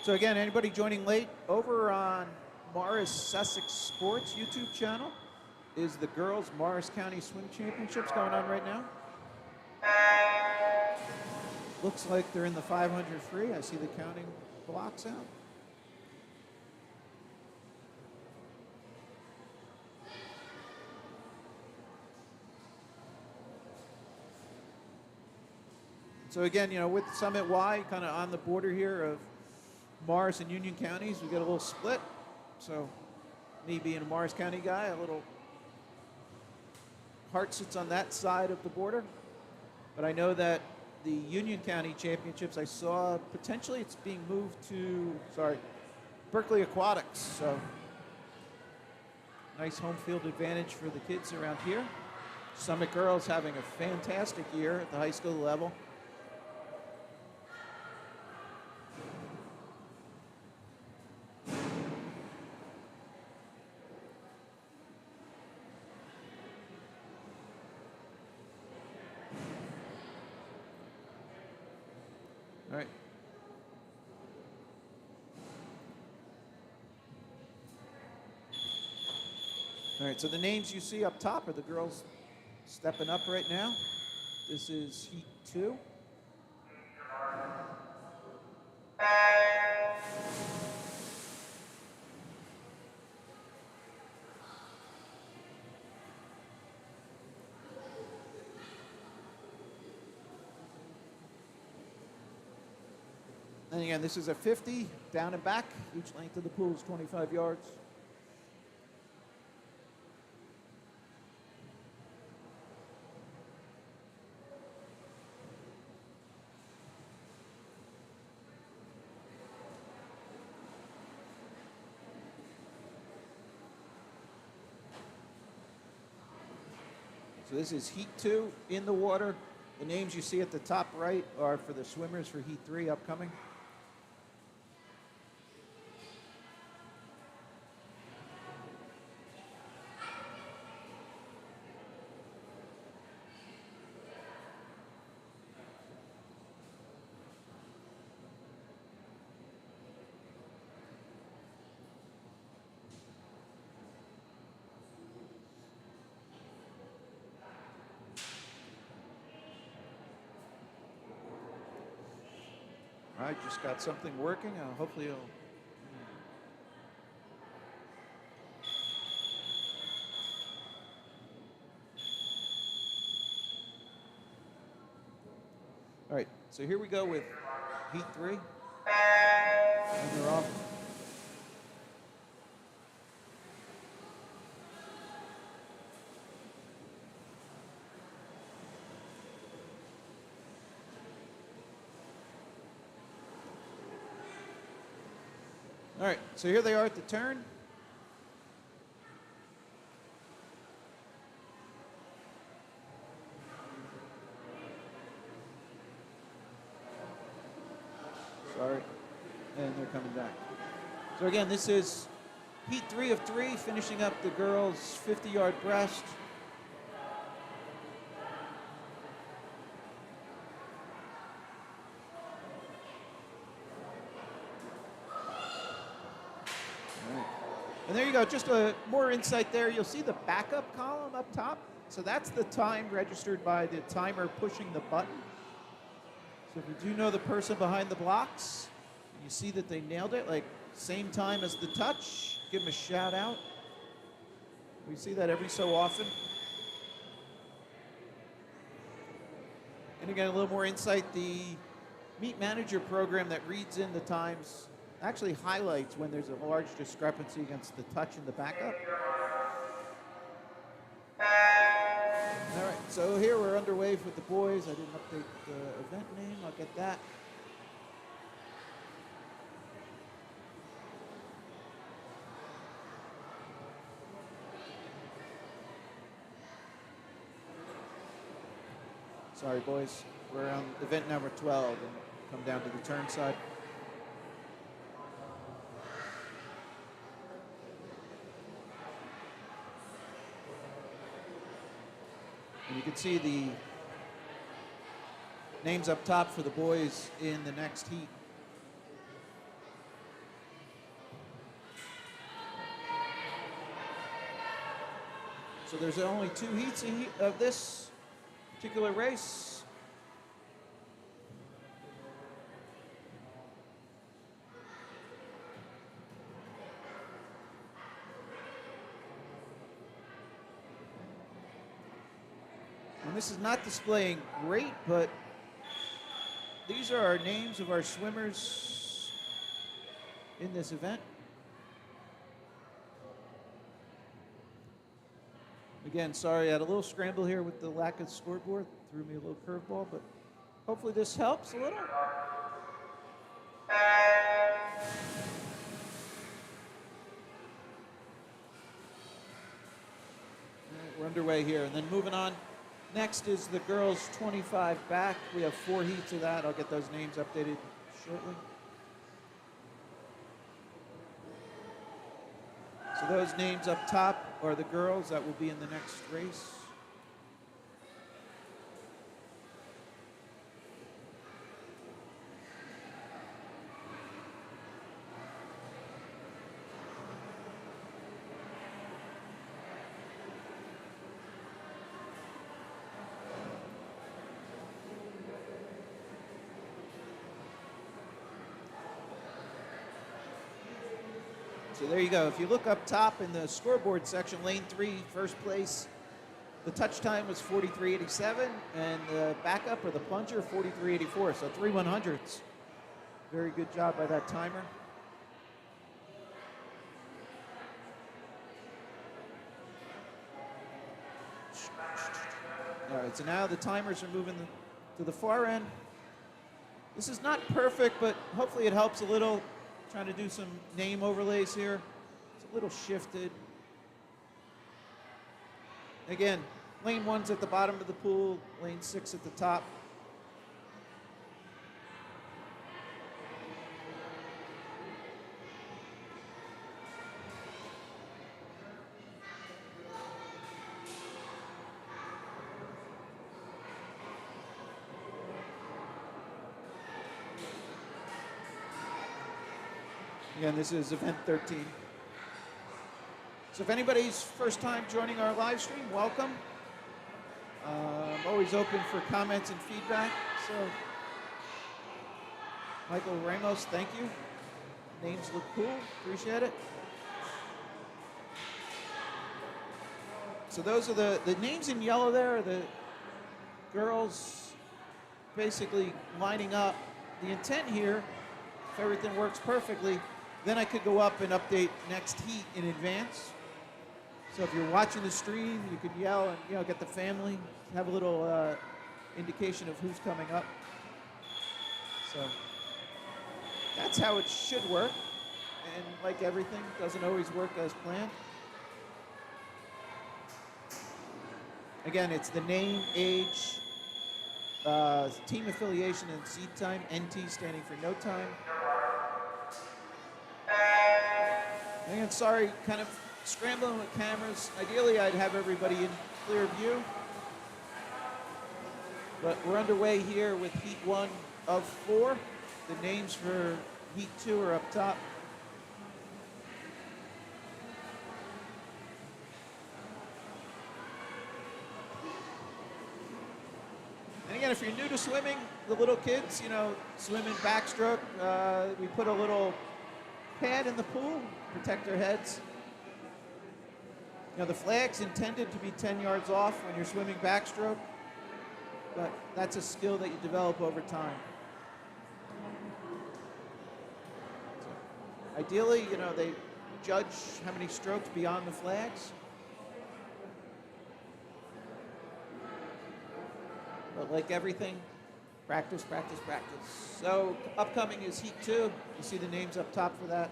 So again, anybody joining late, over on Morris Sussex Sports YouTube channel is the girls' Morris County Swim Championships going on right now. Looks like they're in the 500 free. I see the counting blocks out. So again, you know, with Summit Y kind of on the border here of Morris and Union counties, we get a little split. So me being a Morris County guy, a little heart sits on that side of the border. But I know that the Union County Championships, I saw potentially it's being moved to, Berkeley Aquatics. So nice home field advantage for the kids around here. Summit girls having a fantastic year at the high school level. All right. All right, so the names you see up top are the girls stepping up right now. This is Heat 2. And again, this is a 50, down and back. Each length of the pool is 25 yards. So this is Heat 2 in the water. The names you see at the top right are for the swimmers for Heat 3 upcoming. All right, just got something working. Hopefully it'll... All right, so here we go with Heat 3. And they're off. All right, so here they are at the turn. Sorry, and they're coming back. So again, this is Heat 3 of 3, finishing up the girls' 50-yard breast. And there you go, just more insight there. You'll see the backup column up top. So that's the time registered by the timer pushing the button. So if you do know the person behind the blocks, you see that they nailed it, like same time as the touch, give them a shout out. We see that every so often. And again, a little more insight, the Meet Manager program that reads in the times actually highlights when there's a large discrepancy against the touch and the backup. All right, so here we're underway with the boys. I didn't update the event name. I'll get that. Sorry, boys. We're on event number 12 and come down to the turn side. And you can see the names up top for the boys in the next heat. So there's only 2 heats of this particular race. And this is not displaying great, but these are our names of our swimmers in this event. Again, sorry, I had a little scramble here with the lack of scoreboard. Threw me a little curveball, but hopefully this helps a little. We're underway here, and then moving on. Next is the girls 25 back. We have 4 heats of that. I'll get those names updated shortly. So those names up top are the girls that will be in the next race. So there you go. If you look up top in the scoreboard section, lane 3, first place, the touch time was 43.87, and the backup or the plunger 43.84. So 3 100s. Very good job by that timer. All right, so now the timers are moving to the far end. This is not perfect, but hopefully it helps a little. Trying to do some name overlays here. It's a little shifted. Again, Lane 1's at the bottom of the pool, lane 6 at the top. Again, this is event 13. So if anybody's first time joining our live stream, welcome. I'm always open for comments and feedback. So Michael Ramos, thank you. Names look cool, appreciate it. So those are the names in yellow there are the girls basically lining up. The intent here, if everything works perfectly, then I could go up and update next heat in advance. So if you're watching the stream, you could yell and get the family, have a little indication of who's coming up. So that's how it should work. And like everything, doesn't always work as planned. Again, it's the name, age, team affiliation, and seed time. NT standing for no time. Again, sorry, kind of scrambling with cameras. Ideally, I'd have everybody in clear view. But we're underway here with Heat 1 of 4. The names for Heat 2 are up top. And again, if you're new to swimming, the little kids, swim in backstroke. We put a little pad in the pool, protect their heads. The flag's intended to be 10 yards off when you're swimming backstroke, but that's a skill that you develop over time. So, ideally, they judge how many strokes beyond the flags. But like everything, practice, practice, practice. So upcoming is Heat 2. You see the names up top for that.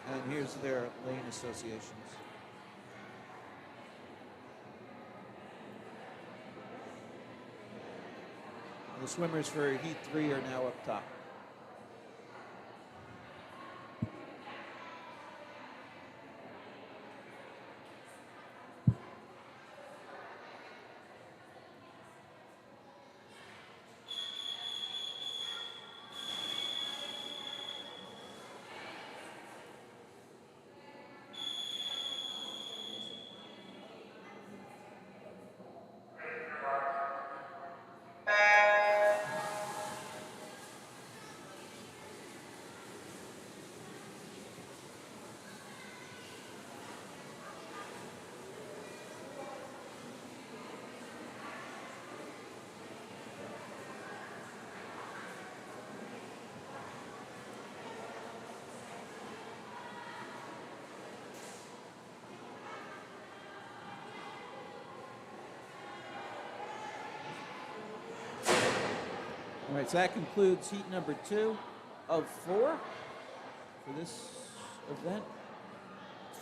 And here's their lane associations. And the swimmers for Heat 3 are now up top. All right, so that concludes heat number 2 of 4 for this event.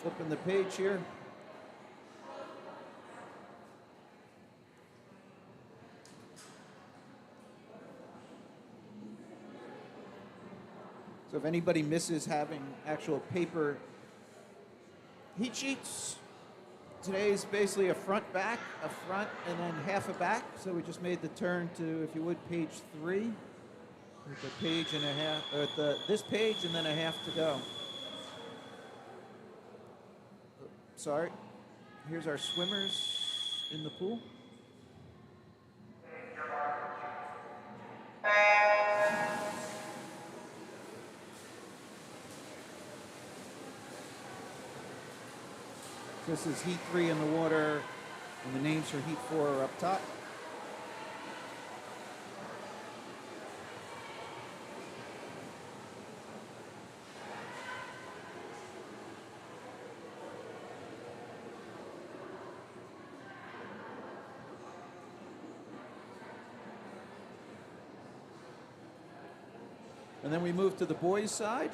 Flipping the page here. So if anybody misses having actual paper heat sheets, today's basically a front, back, a front, and then half a back. So we just made the turn to, if you would, page 3. With a page and a half, or this page and then a half to go. Sorry. Here's our swimmers in the pool. This is heat 3 in the water, and the names for heat 4 are up top. And then we move to the boys' side.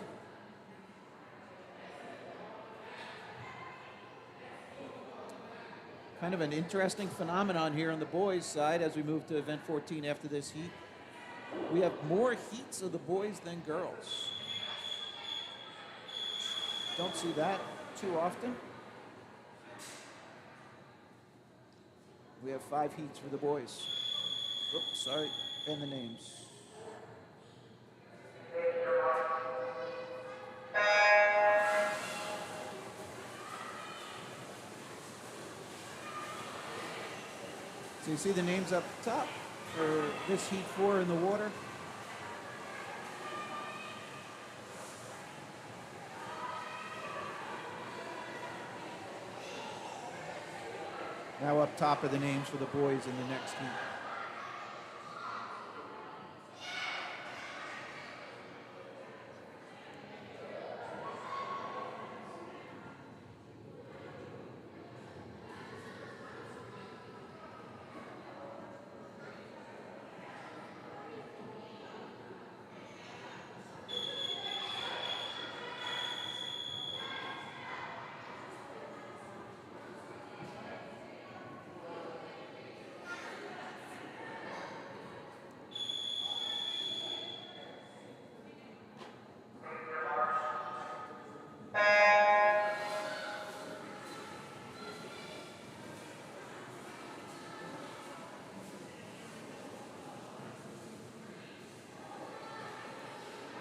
Kind of an interesting phenomenon here on the boys' side as we move to event 14 after this heat. We have more heats of the boys than girls. Don't see that too often. We have 5 heats for the boys. Oops, sorry, and the names. So you see the names up top for this heat 4 in the water. Now up top are the names for the boys in the next heat.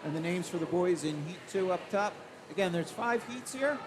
And the names for the boys in heat 2 up top. Again, there's 5 heats here.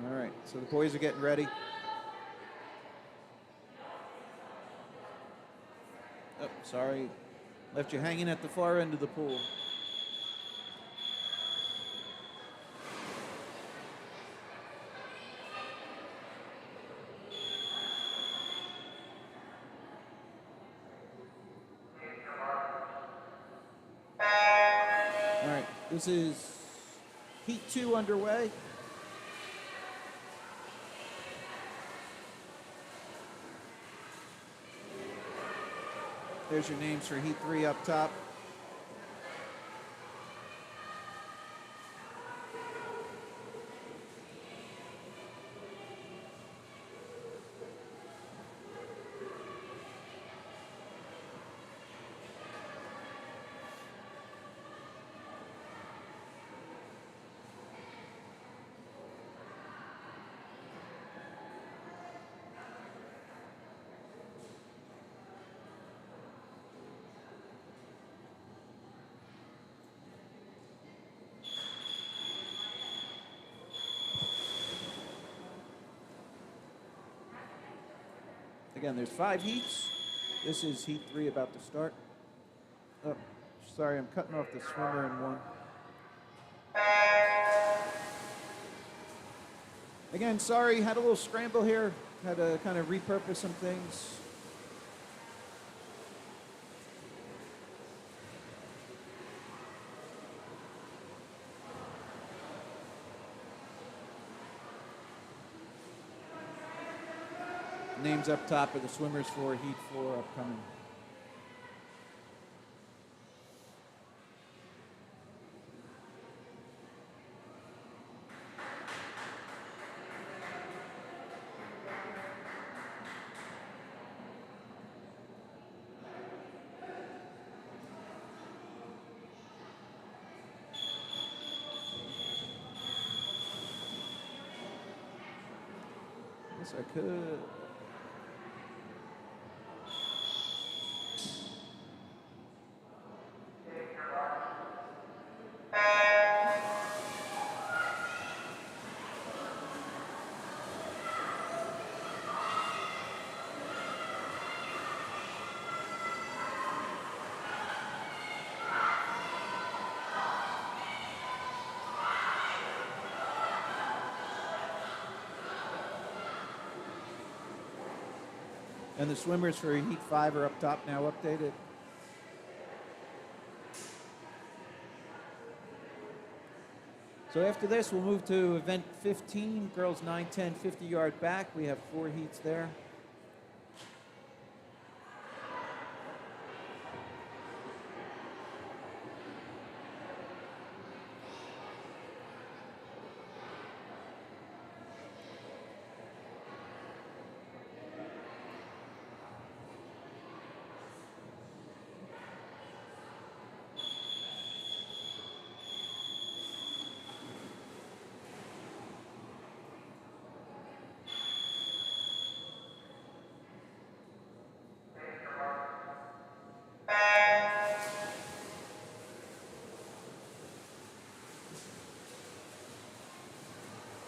All right, so the boys are getting ready. Oh, sorry. Left you hanging at the far end of the pool. All right, this is heat 2 underway. There's your names for heat 3 up top. Again, there's 5 heats. This is heat 3 about to start. Oh, sorry, I'm cutting off the swimmer in one. Again, sorry, had a little scramble here. Had to kind of repurpose some things. Names up top are the swimmers for heat 4 upcoming. Guess I could. And the swimmers for Heat 5 are up top now, updated. So after this, we'll move to event 15, girls 9, 10, 50-yard back. We have 4 heats there.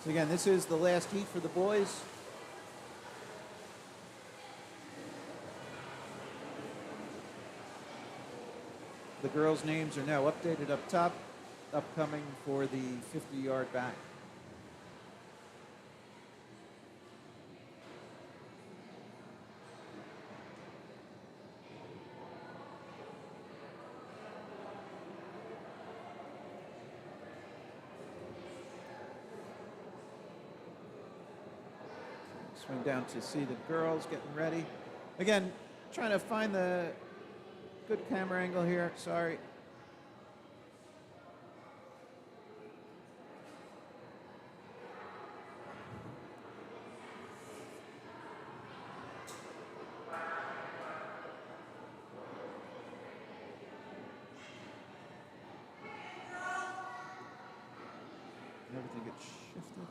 So again, this is the last heat for the boys. The girls' names are now updated up top, upcoming for the 50-yard back. Swing down to see the girls getting ready. Again, trying to find the good camera angle here. Sorry. Everything gets shifted.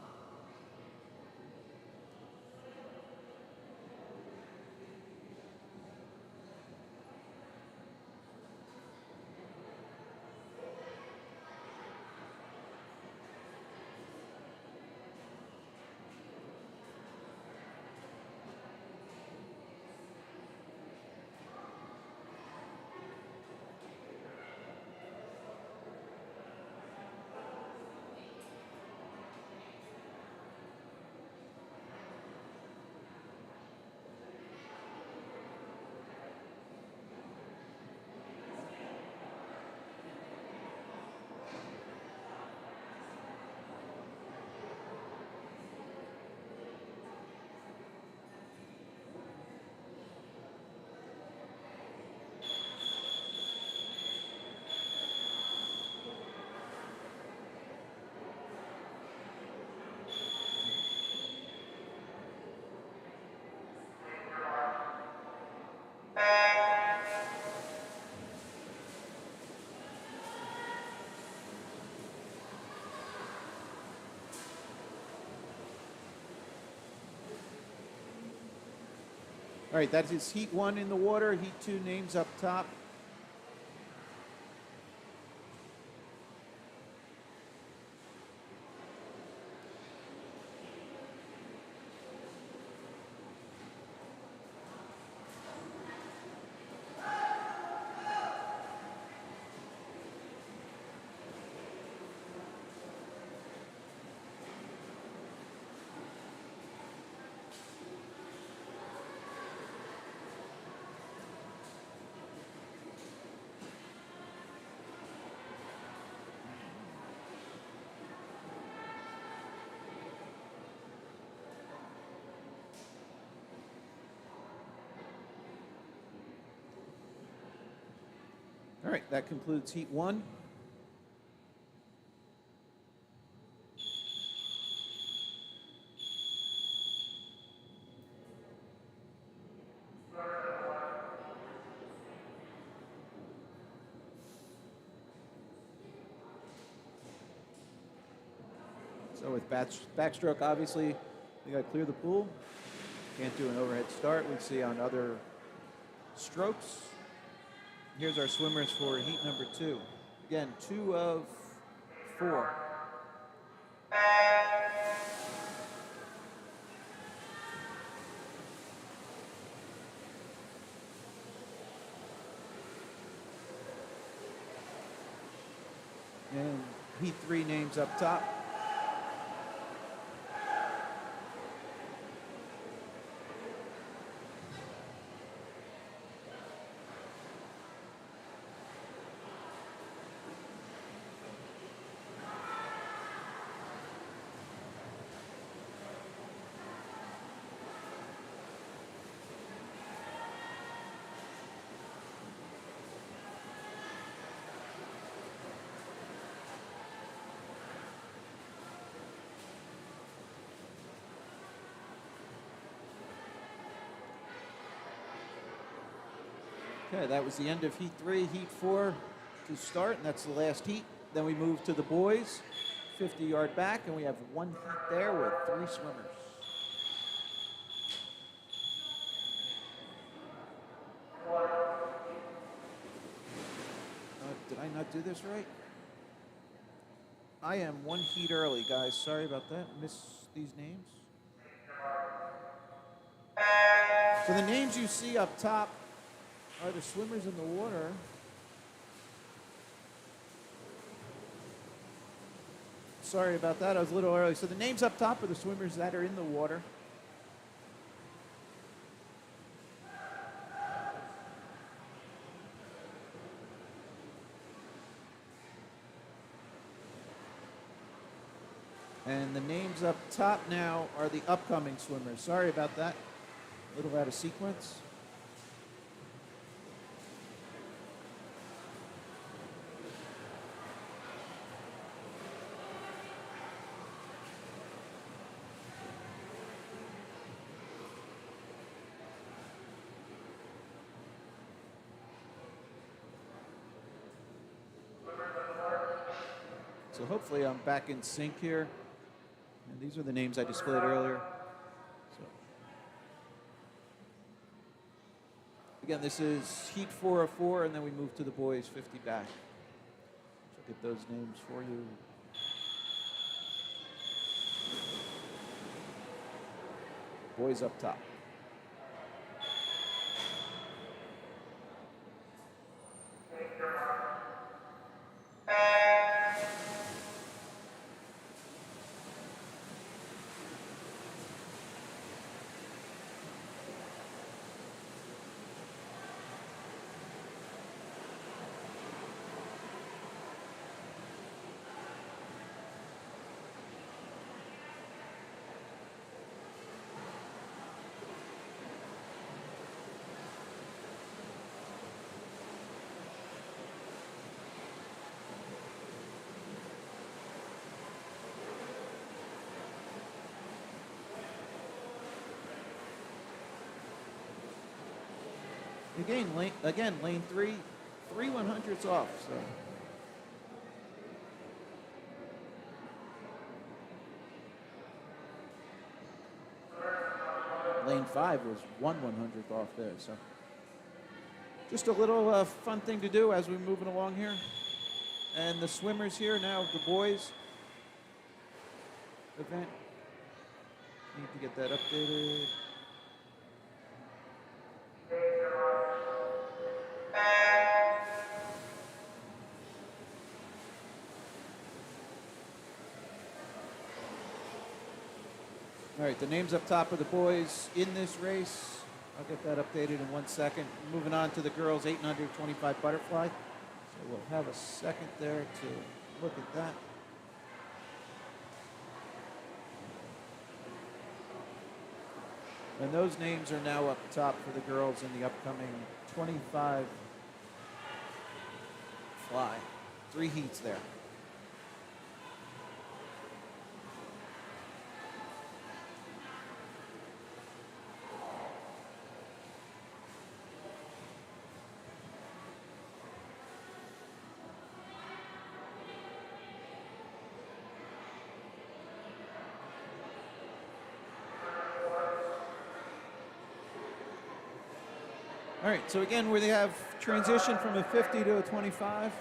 All right, that is Heat 1 in the water. Heat 2 names up top. All right, that concludes Heat 1. So with backstroke, obviously, you got to clear the pool. Can't do an overhead start. We see on other strokes. Here's our swimmers for heat number 2. Again, 2 of 4. And heat 3 names up top. Okay, that was the end of Heat 3. Heat 4 to start, and that's the last heat. Then we move to the boys, 50-yard back, and we have one heat there with 3 swimmers. Did I not do this right? I am one heat early, guys. Sorry about that. Miss these names. So the names you see up top are the swimmers in the water. Sorry about that. I was a little early. So the names up top are the swimmers that are in the water. And the names up top now are the upcoming swimmers. Sorry about that. A little out of sequence. So hopefully I'm back in sync here. And these are the names I displayed earlier. So again, this is Heat 4 of 4, and then we move to the boys 50 back. So I'll get those names for you. Boys up top. Again, lane 3, 3 100s off. So lane 5 was 1 100th off there. So just a little fun thing to do as we're moving along here. And the swimmers here now, the boys event. Need to get that updated. All right, the names up top are the boys in this race. I'll get that updated in 1 second. Moving on to the girls 825 butterfly. So we'll have a second there to look at that. And those names are now up top for the girls in the upcoming 25 fly. 3 heats there. All right, so again, where they have transition from a 50 to a 25.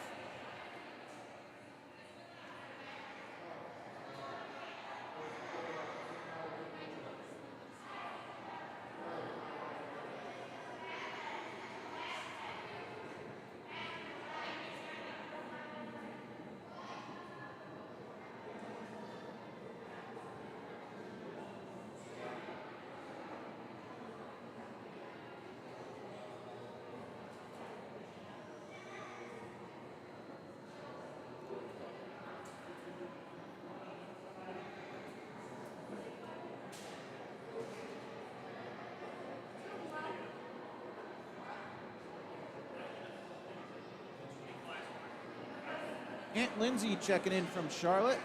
Aunt Lindsay checking in from Charlotte.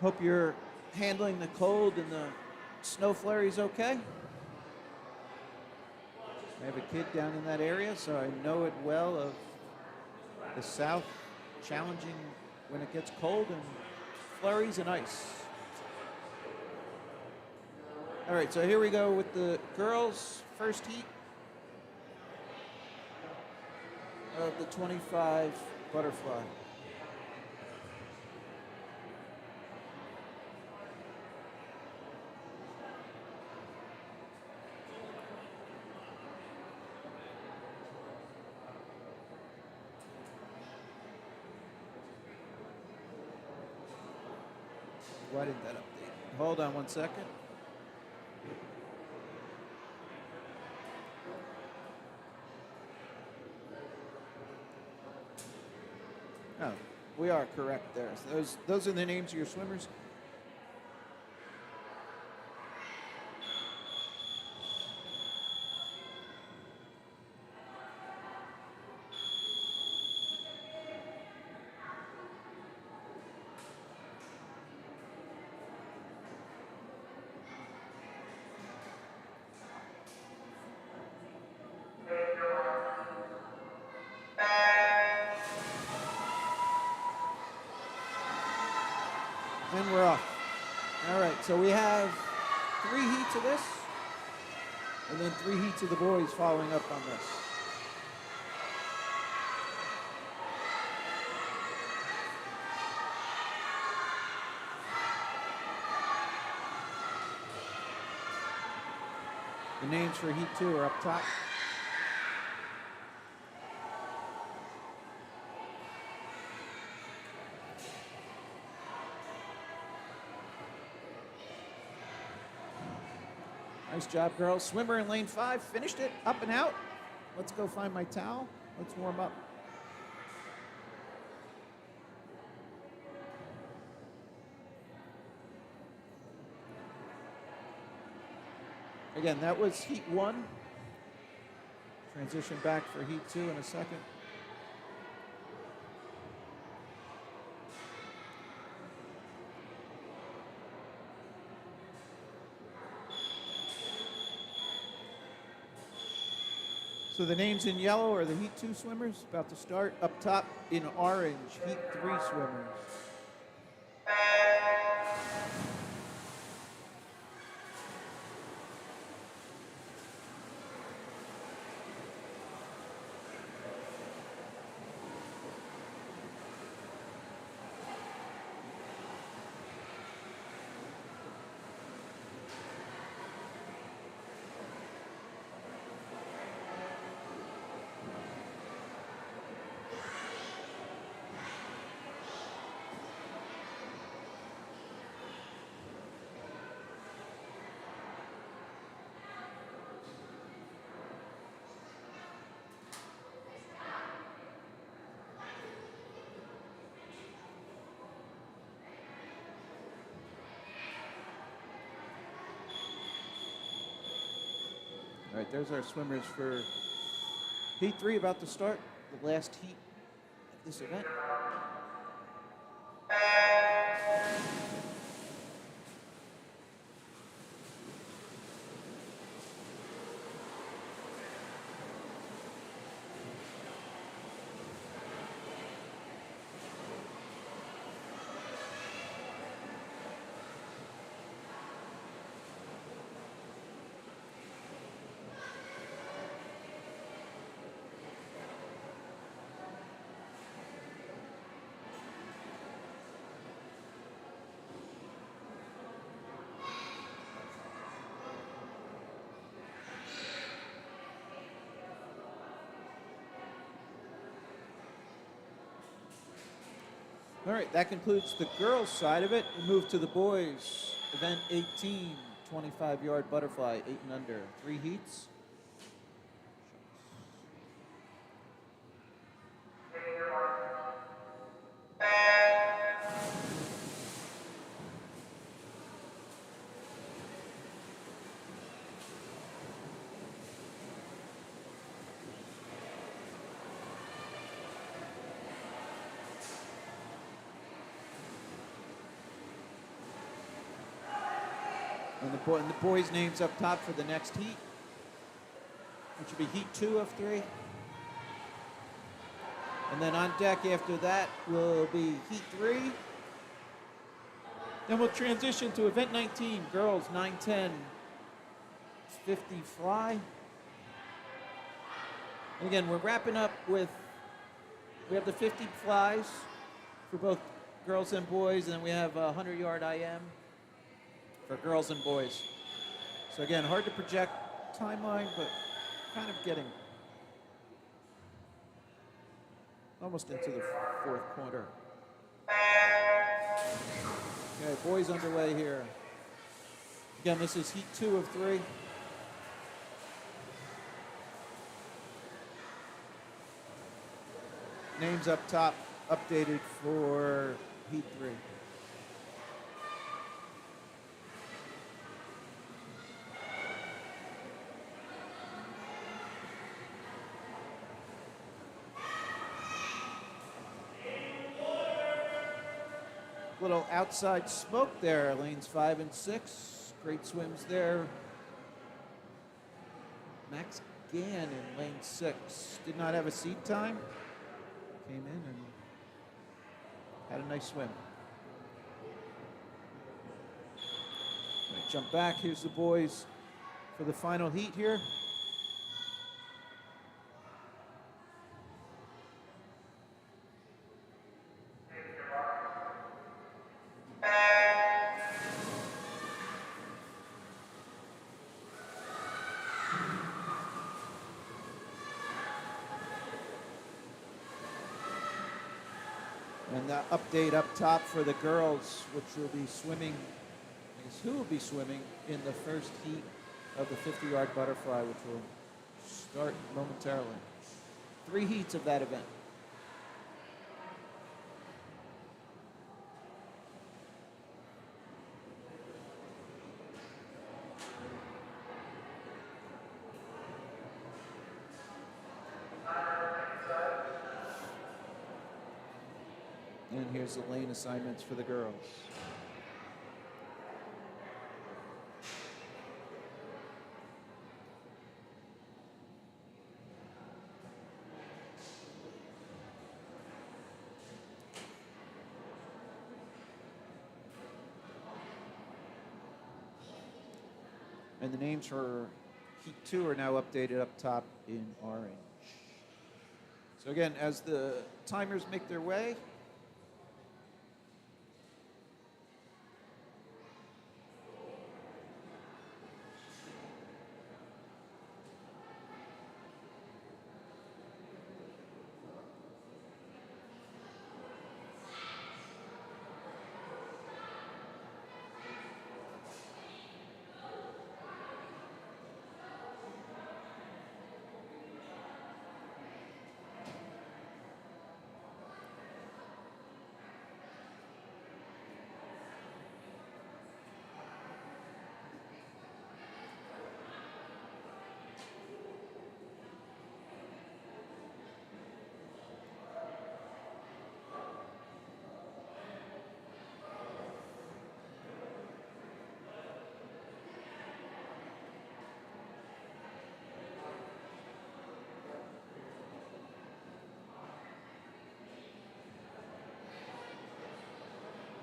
Hope you're handling the cold and the snow flurries okay. I have a kid down in that area, so I know it well of the South challenging when it gets cold and flurries and ice. All right, so here we go with the girls' first heat of the 25 butterfly. Why didn't that update? Hold on one second. Oh, we are correct there. So those are the names of your swimmers. And we're off. All right, so we have 3 heats of this, and then 3 heats of the boys following up on this. The names for heat 2 are up top. Nice job, girls. Swimmer in lane 5 finished it, up and out. Let's go find my towel. Let's warm up. Again, that was heat 1. Transition back for heat 2 in a second. So the names in yellow are the heat 2 swimmers about to start. Up top in orange, heat 3 swimmers. All right, there's our swimmers for heat 3 about to start, the last heat of this event. All right, that concludes the girls' side of it. We move to the boys. Event 18, 25-yard butterfly, 8 and under, 3 heats. And the boys' names up top for the next heat. which will be heat 2 of 3. And then on deck after that will be heat 3. Then we'll transition to event 19, girls 910 50 fly. And again, we're wrapping up with, we have the 50 flies for both girls and boys, and then we have a 100-yard IM for girls and boys. So again, hard to project timeline, but kind of getting almost into the fourth quarter. Okay, boys underway here. Again, this is heat 2 of 3. Names up top, updated for heat 3. Little outside smoke there, lanes 5 and 6. Great swims there. Max Gann in lane 6. Did not have a seat time. Came in and had a nice swim. Right, jump back. Here's the boys for the final heat here. And the update up top for the girls, which will be swimming, I guess who will be swimming in the first heat of the 50-yard butterfly, which will start momentarily. 3 heats of that event. And here's the lane assignments for the girls. And the names for heat 2 are now updated up top in orange. So again, as the timers make their way,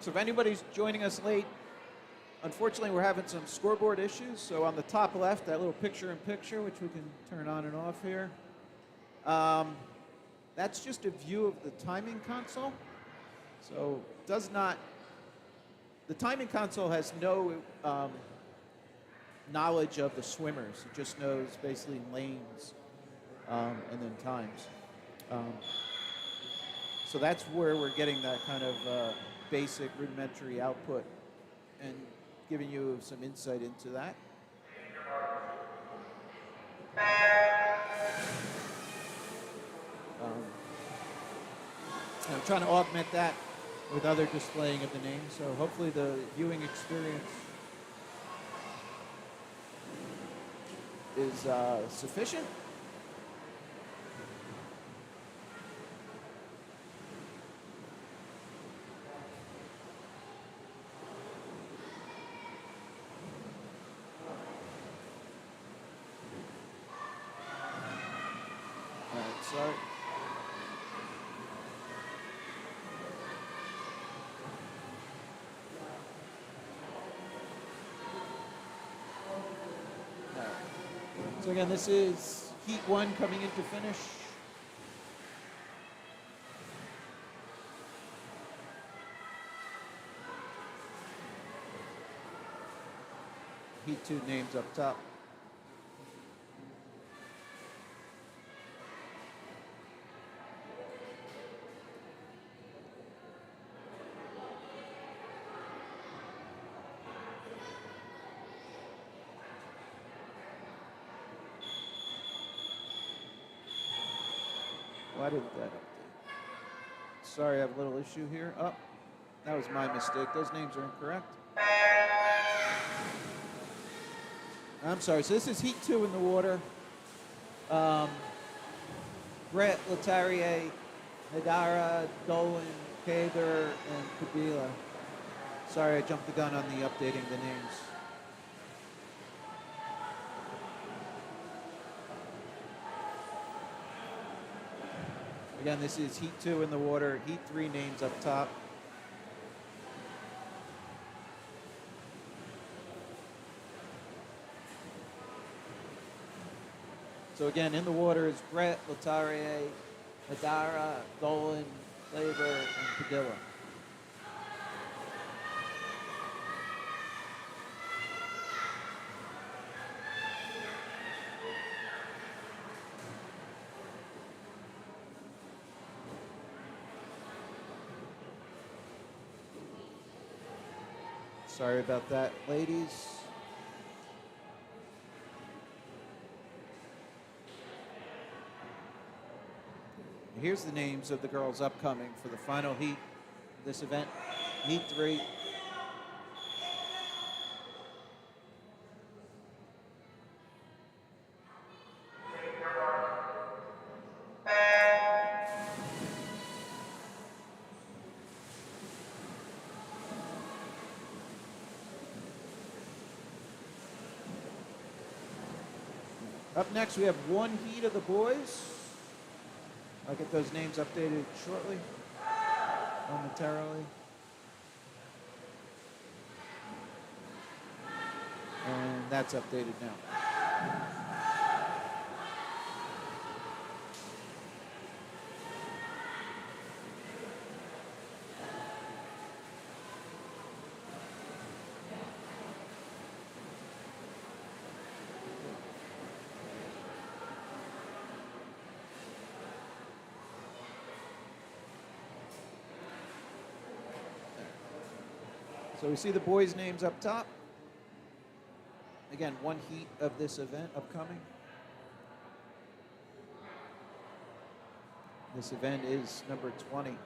so if anybody's joining us late, unfortunately we're having some scoreboard issues. So on the top left, that little picture-in-picture, which we can turn on and off here, that's just a view of the timing console. So does not, the timing console has no knowledge of the swimmers. It just knows basically lanes and then times. So that's where we're getting that kind of basic rudimentary output and giving you some insight into that. I'm trying to augment that with other displaying of the names, so hopefully the viewing experience is sufficient. sorry. All right. So again, this is Heat 1 coming into finish. Heat 2 names up top. Why didn't that update? Sorry, I have a little issue here. Oh, that was my mistake. Those names are incorrect. I'm sorry. So this is Heat 2 in the water. Brett, Letarrier, Nadara, Dolan, Kader, and Kabila. Sorry, I jumped the gun on the updating the names. Again, this is Heat 2 in the water, Heat 3 names up top. So again, in the water is Brett, Letarrier, Nadara, Dolan, Klaver, and Padilla. Sorry about that, ladies. Here's the names of the girls upcoming for the final heat of this event, Heat 3. Up next, we have one heat of the boys. I'll get those names updated shortly, momentarily. And that's updated now. So we see the boys' names up top. Again, one heat of this event upcoming. This event is number 20.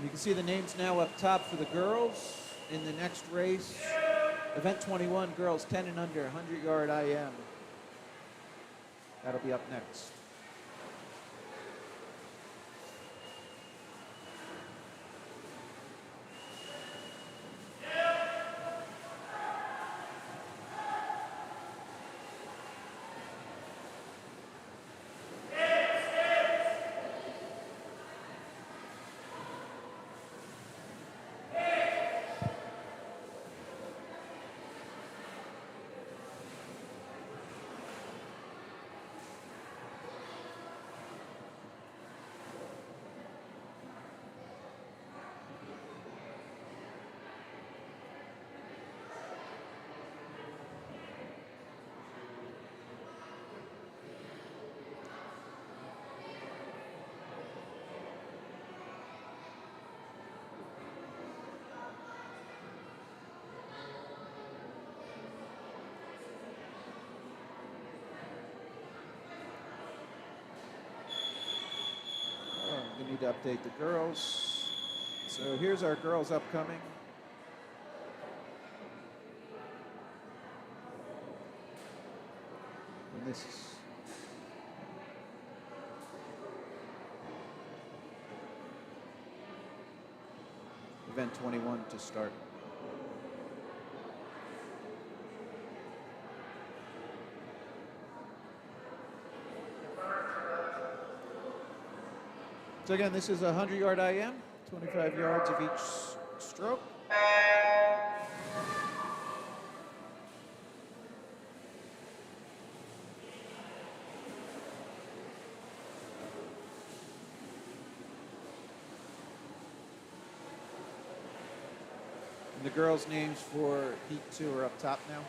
You can see the names now up top for the girls in the next race. Event 21, girls 10 and under, 100-yard IM. That'll be up next. We need to update the girls. So here's our girls upcoming. this event 21 to start. So again, this is a 100-yard IM, 25 yards of each stroke. And the girls' names for Heat 2 are up top now.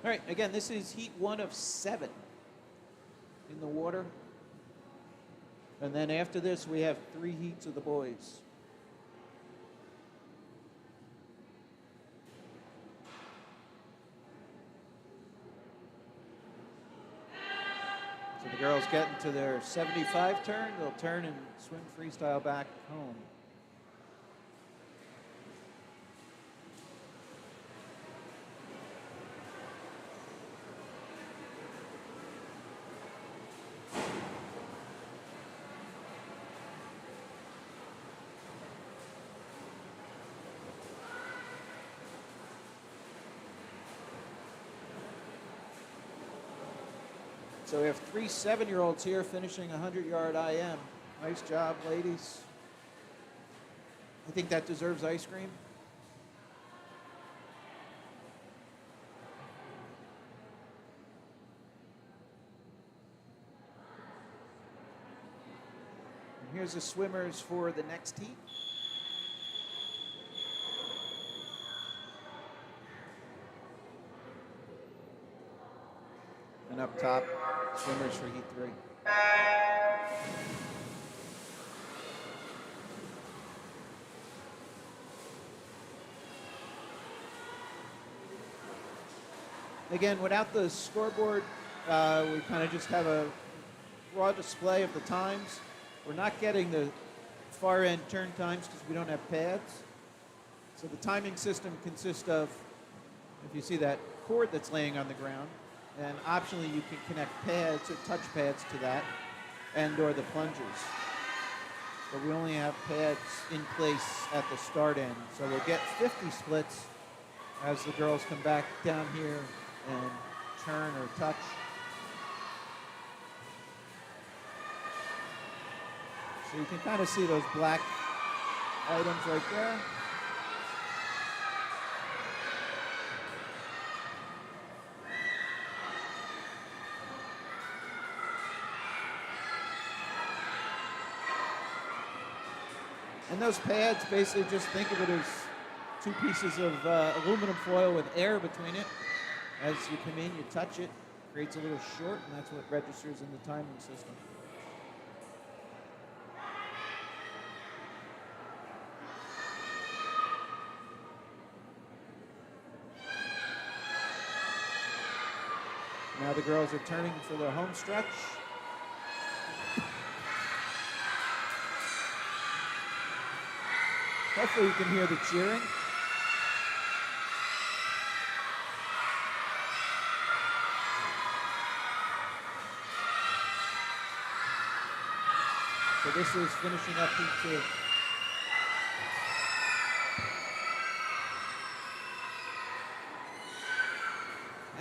All right, again, this is Heat 1 of 7 in the water. And then after this, we have 3 heats of the boys. So the girls get into their 75 turn. They'll turn and swim freestyle back home. So we have 3 7-year-olds here finishing a 100-yard IM. Nice job, ladies. I think that deserves ice cream. And here's the swimmers for the next heat. And up top, swimmers for Heat 3. Again, without the scoreboard, we kind of just have a raw display of the times. We're not getting the far end turn times because we don't have pads. So the timing system consists of, if you see that cord that's laying on the ground, and optionally you can connect pads or touch pads to that and or the plungers. But we only have pads in place at the start end. So we'll get 50 splits as the girls come back down here and turn or touch. So you can kind of see those black items right there. And those pads, basically just think of it as 2 pieces of aluminum foil with air between it. As you come in, you touch it, creates a little short, and that's what registers in the timing system. Now the girls are turning for their home stretch. Hopefully you can hear the cheering. So this is finishing up Heat 2.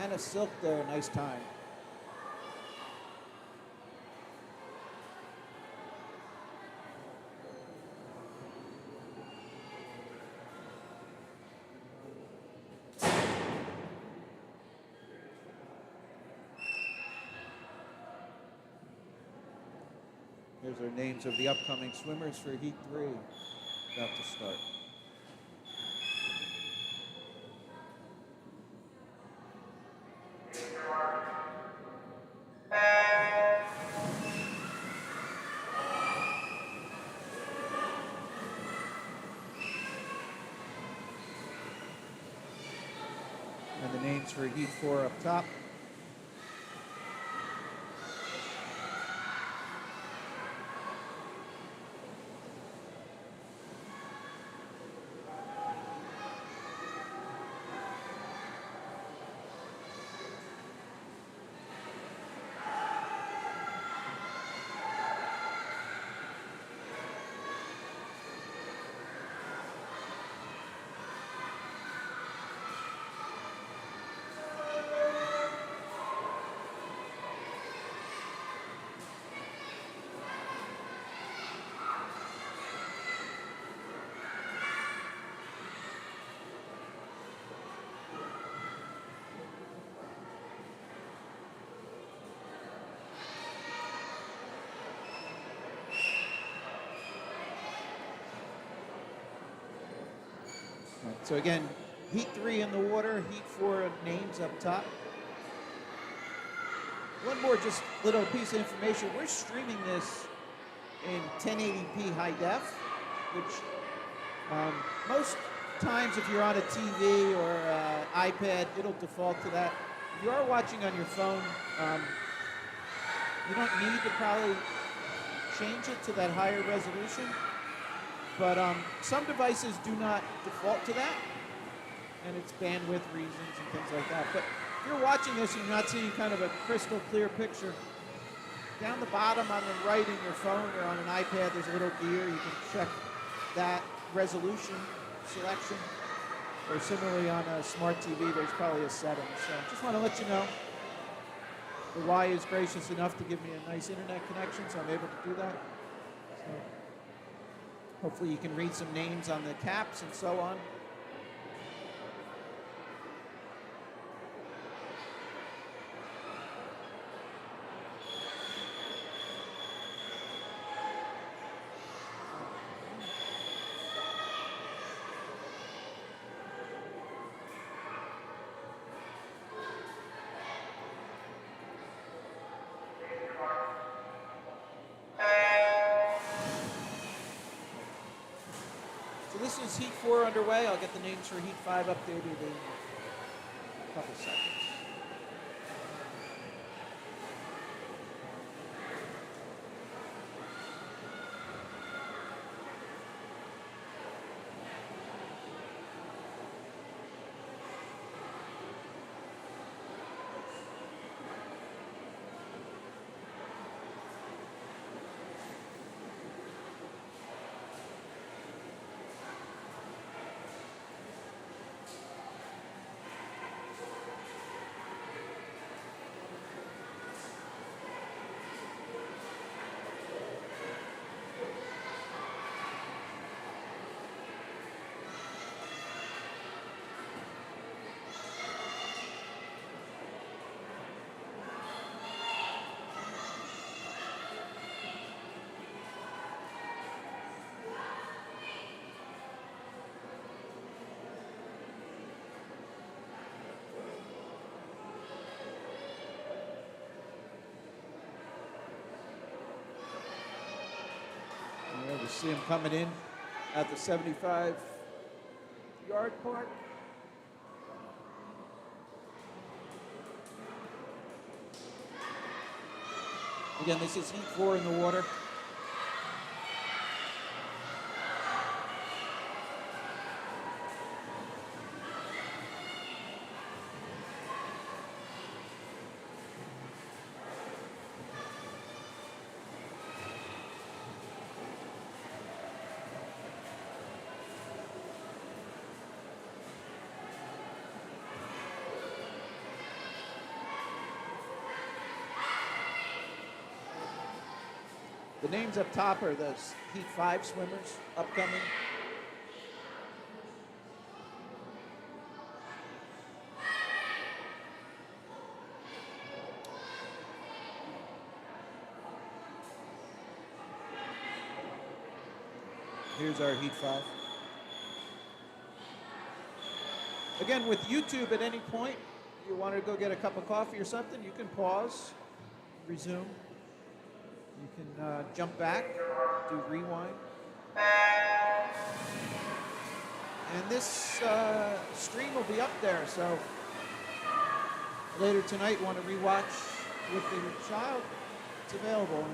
And a silk there, nice time. Here's our names of the upcoming swimmers for Heat 3 about to start. And the names for Heat 4 up top. So again, Heat 3 in the water, Heat 4 names up top. One more just little piece of information. We're streaming this in 1080p high def, which most times if you're on a TV or iPad, it'll default to that. If you are watching on your phone, you don't need to probably change it to that higher resolution. But some devices do not default to that, and it's bandwidth reasons and things like that. But if you're watching this and you're not seeing kind of a crystal clear picture, down the bottom on the right in your phone or on an iPad, there's a little gear. You can check that resolution selection. Or similarly on a smart TV, there's probably a setting. So just want to let you know. The Y is gracious enough to give me a nice internet connection, so I'm able to do that. So hopefully you can read some names on the caps and so on. So this is Heat 4 underway. I'll get the names for Heat 5 updated in a couple seconds. You see him coming in at the 75-yard mark. Again, this is Heat 4 in the water. The names up top are the Heat 5 swimmers upcoming. Here's our Heat 5. Again, with YouTube, at any point you want to go get a cup of coffee or something, you can pause, resume. You can jump back, do rewind. And this stream will be up there, so later tonight want to rewatch with the child, it's available.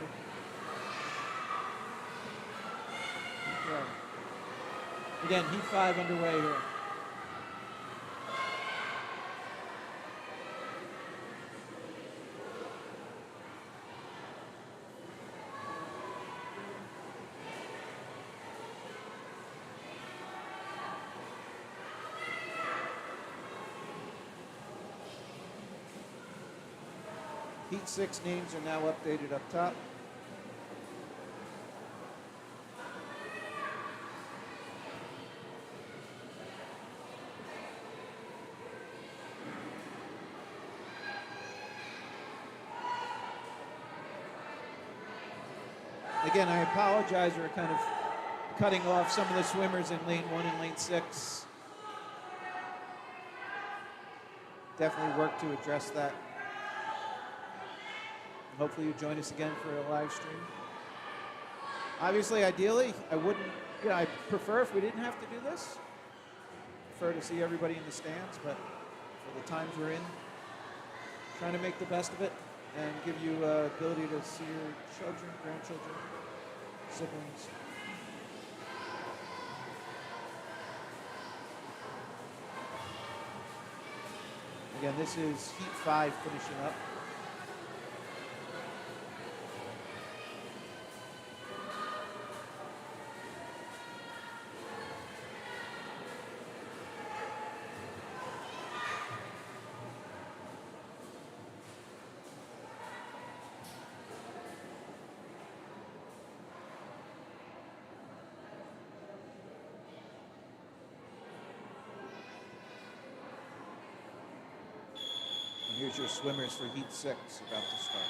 Okay. Again, Heat 5 underway here. Heat 6 names are now updated up top. Again, I apologize, we're kind of cutting off some of the swimmers in lane 1 and lane 6. Definitely work to address that. Hopefully you join us again for a live stream. Obviously, ideally, I wouldn't, I prefer if we didn't have to do this. Prefer to see everybody in the stands, but for the times we're in, trying to make the best of it and give you ability to see your children, grandchildren, siblings. Again, this is Heat 5 finishing up. Here's your swimmers for Heat 6 about to start.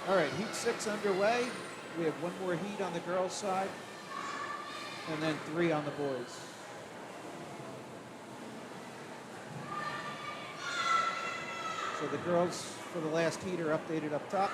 All right, Heat 6 underway. We have one more heat on the girls' side, and then 3 on the boys. So the girls for the last heat are updated up top.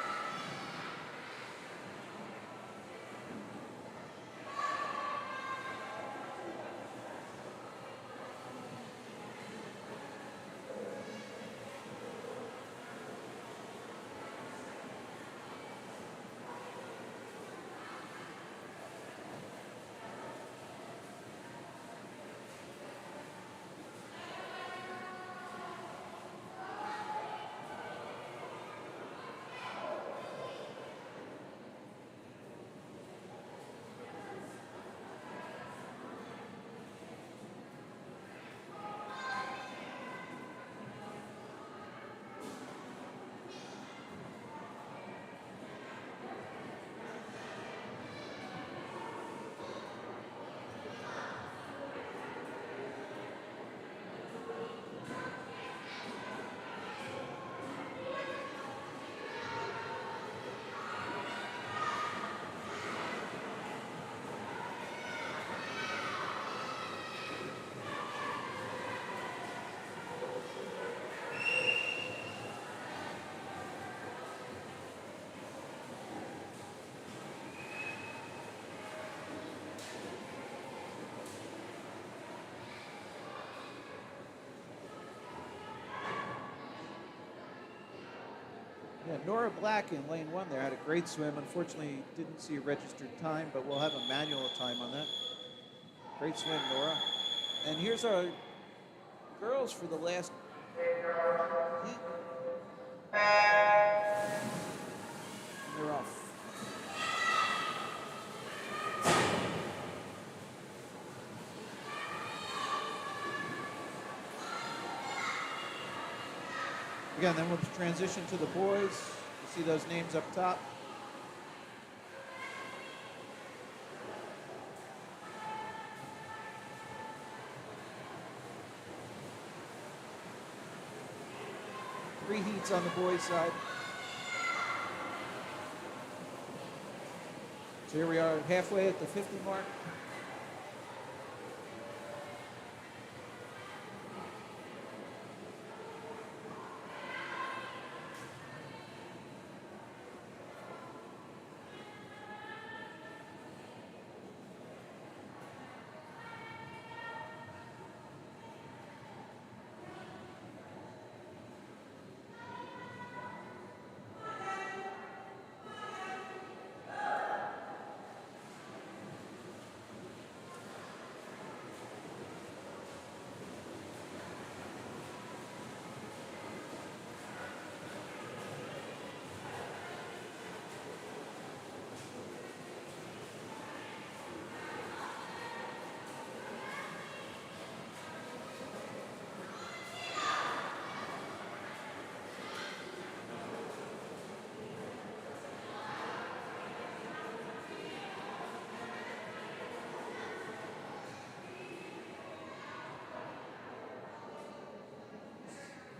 Yeah, Nora Black in lane 1 there had a great swim. Unfortunately, didn't see a registered time, but we'll have a manual time on that. Great swim, Nora. And here's our girls for the last heat. And they're off. Again, then we'll transition to the boys. You see those names up top. Three heats on the boys' side. So here we are halfway at the 50 mark.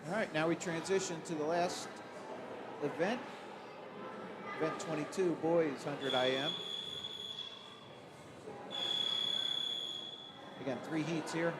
All right, now we transition to the last event. Event 22, boys 100 IM. Again, 3 heats here.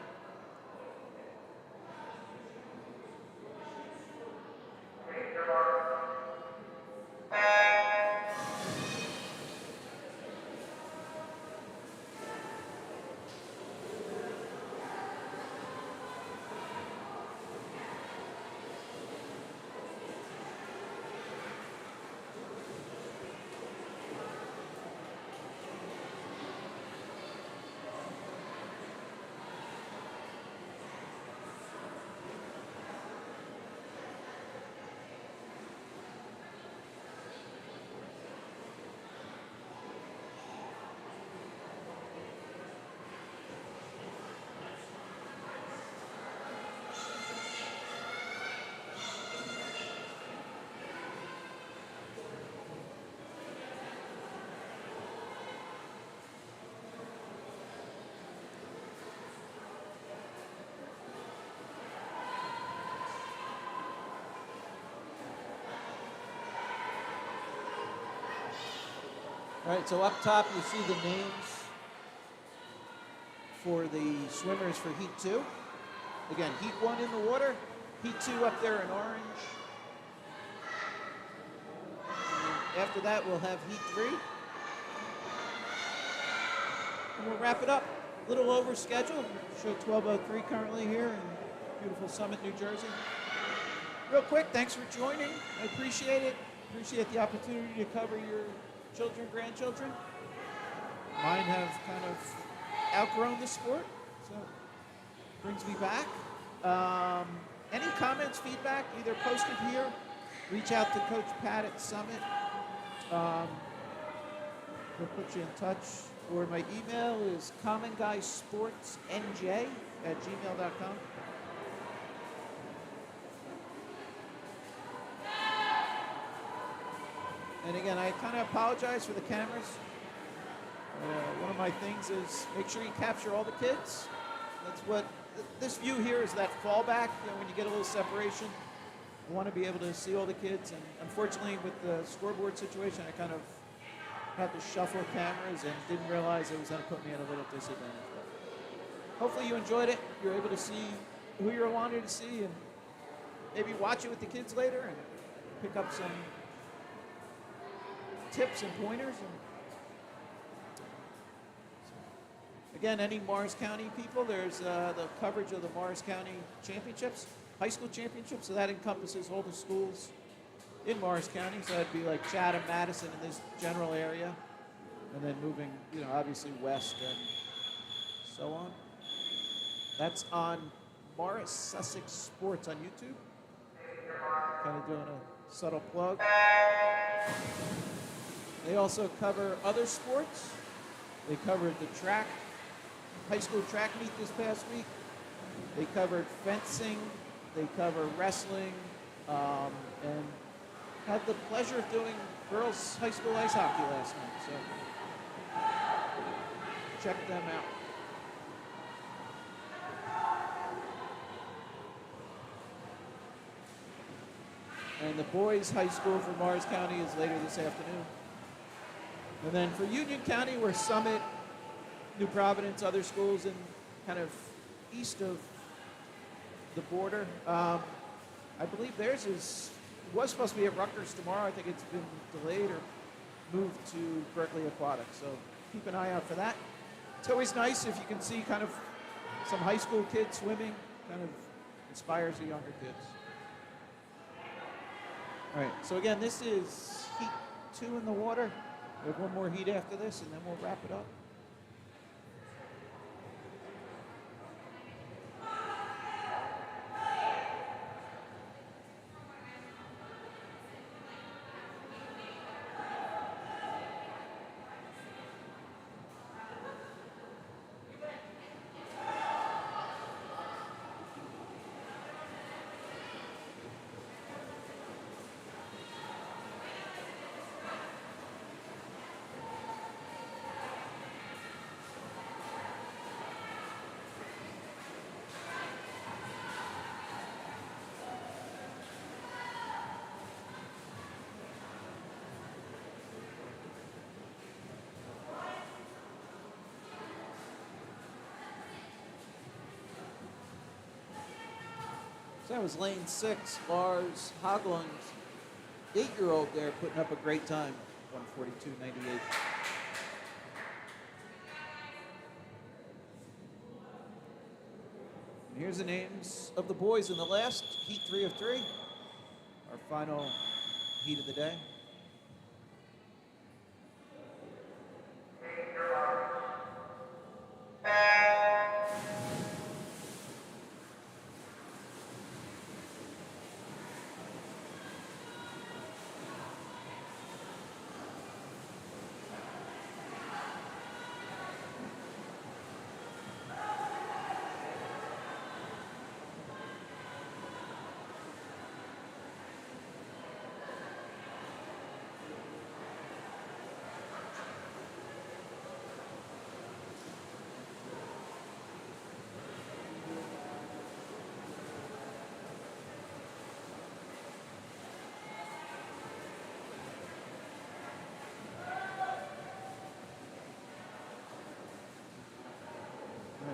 All right, so up top you see the names for the swimmers for Heat 2. Again, Heat 1 in the water, Heat 2 up there in orange. And after that, we'll have Heat 3. And we'll wrap it up. A little over schedule. Show 12:03 currently here in beautiful Summit, New Jersey. Real quick, thanks for joining. I appreciate it. Appreciate the opportunity to cover your children, grandchildren. Mine have kind of outgrown the sport, so brings me back. Any comments, feedback, either posted here, reach out to Coach Pat at Summit. We'll put you in touch. Or my email is commonguysportsnj@gmail.com. And again, I kind of apologize for the cameras. One of my things is make sure you capture all the kids. That's what this view here is, that fallback. You know, when you get a little separation, you want to be able to see all the kids. And unfortunately, with the scoreboard situation, I kind of had to shuffle cameras and didn't realize it was going to put me at a little disadvantage. But hopefully you enjoyed it. You're able to see who you're wanting to see and maybe watch it with the kids later and pick up some tips and pointers. And again, any Morris County people, there's the coverage of the Morris County Championships, high school championships, so that encompasses all the schools in Morris County, so that'd be like Chatham, Madison in this general area, and then moving, you know, obviously west and so on. That's on Morris Sussex Sports on YouTube. Kind of doing a subtle plug. They also cover other sports. They covered the track, high school track meet this past week. They covered fencing. They cover wrestling, and had the pleasure of doing girls high school ice hockey last night. So check them out. And the boys high school for Morris County is later this afternoon. And then for Union County, we're Summit, New Providence, other schools in kind of east of the border. I believe theirs was supposed to be at Rutgers tomorrow. I think it's been delayed or moved to Berkeley Aquatic. So keep an eye out for that. It's always nice if you can see kind of some high school kids swimming. Kind of inspires the younger kids. All right, so again, this is heat 2 in the water. We have one more heat after this, and then we'll wrap it up. So that was lane 6, Lars Haglund's 8-year-old there putting up a great time, 1:42.98. And here's the names of the boys in the last heat 3 of 3, our final heat of the day.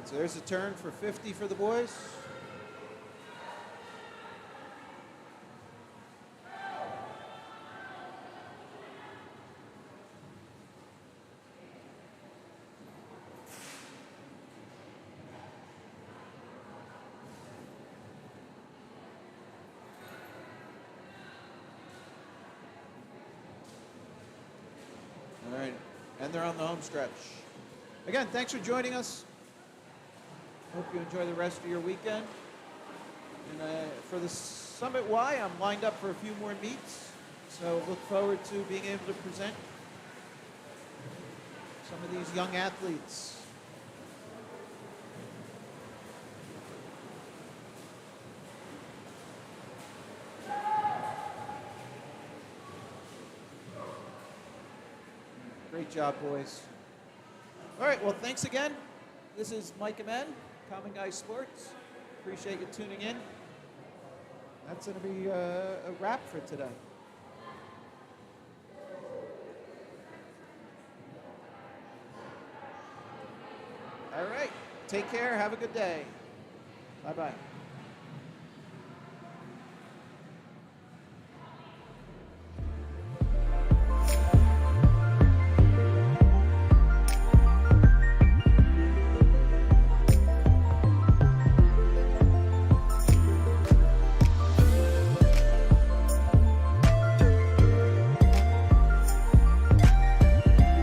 So there's a turn for 50 for the boys. All right, and they're on the home stretch. Again, thanks for joining us. Hope you enjoy the rest of your weekend. And for the Summit Y, I'm lined up for a few more meets. So look forward to being able to present some of these young athletes. Great job, boys. All right, well, thanks again. This is Mike Amen, Common Guy Sports. Appreciate you tuning in. That's going to be a wrap for today. All right, take care. Have a good day. Bye-bye.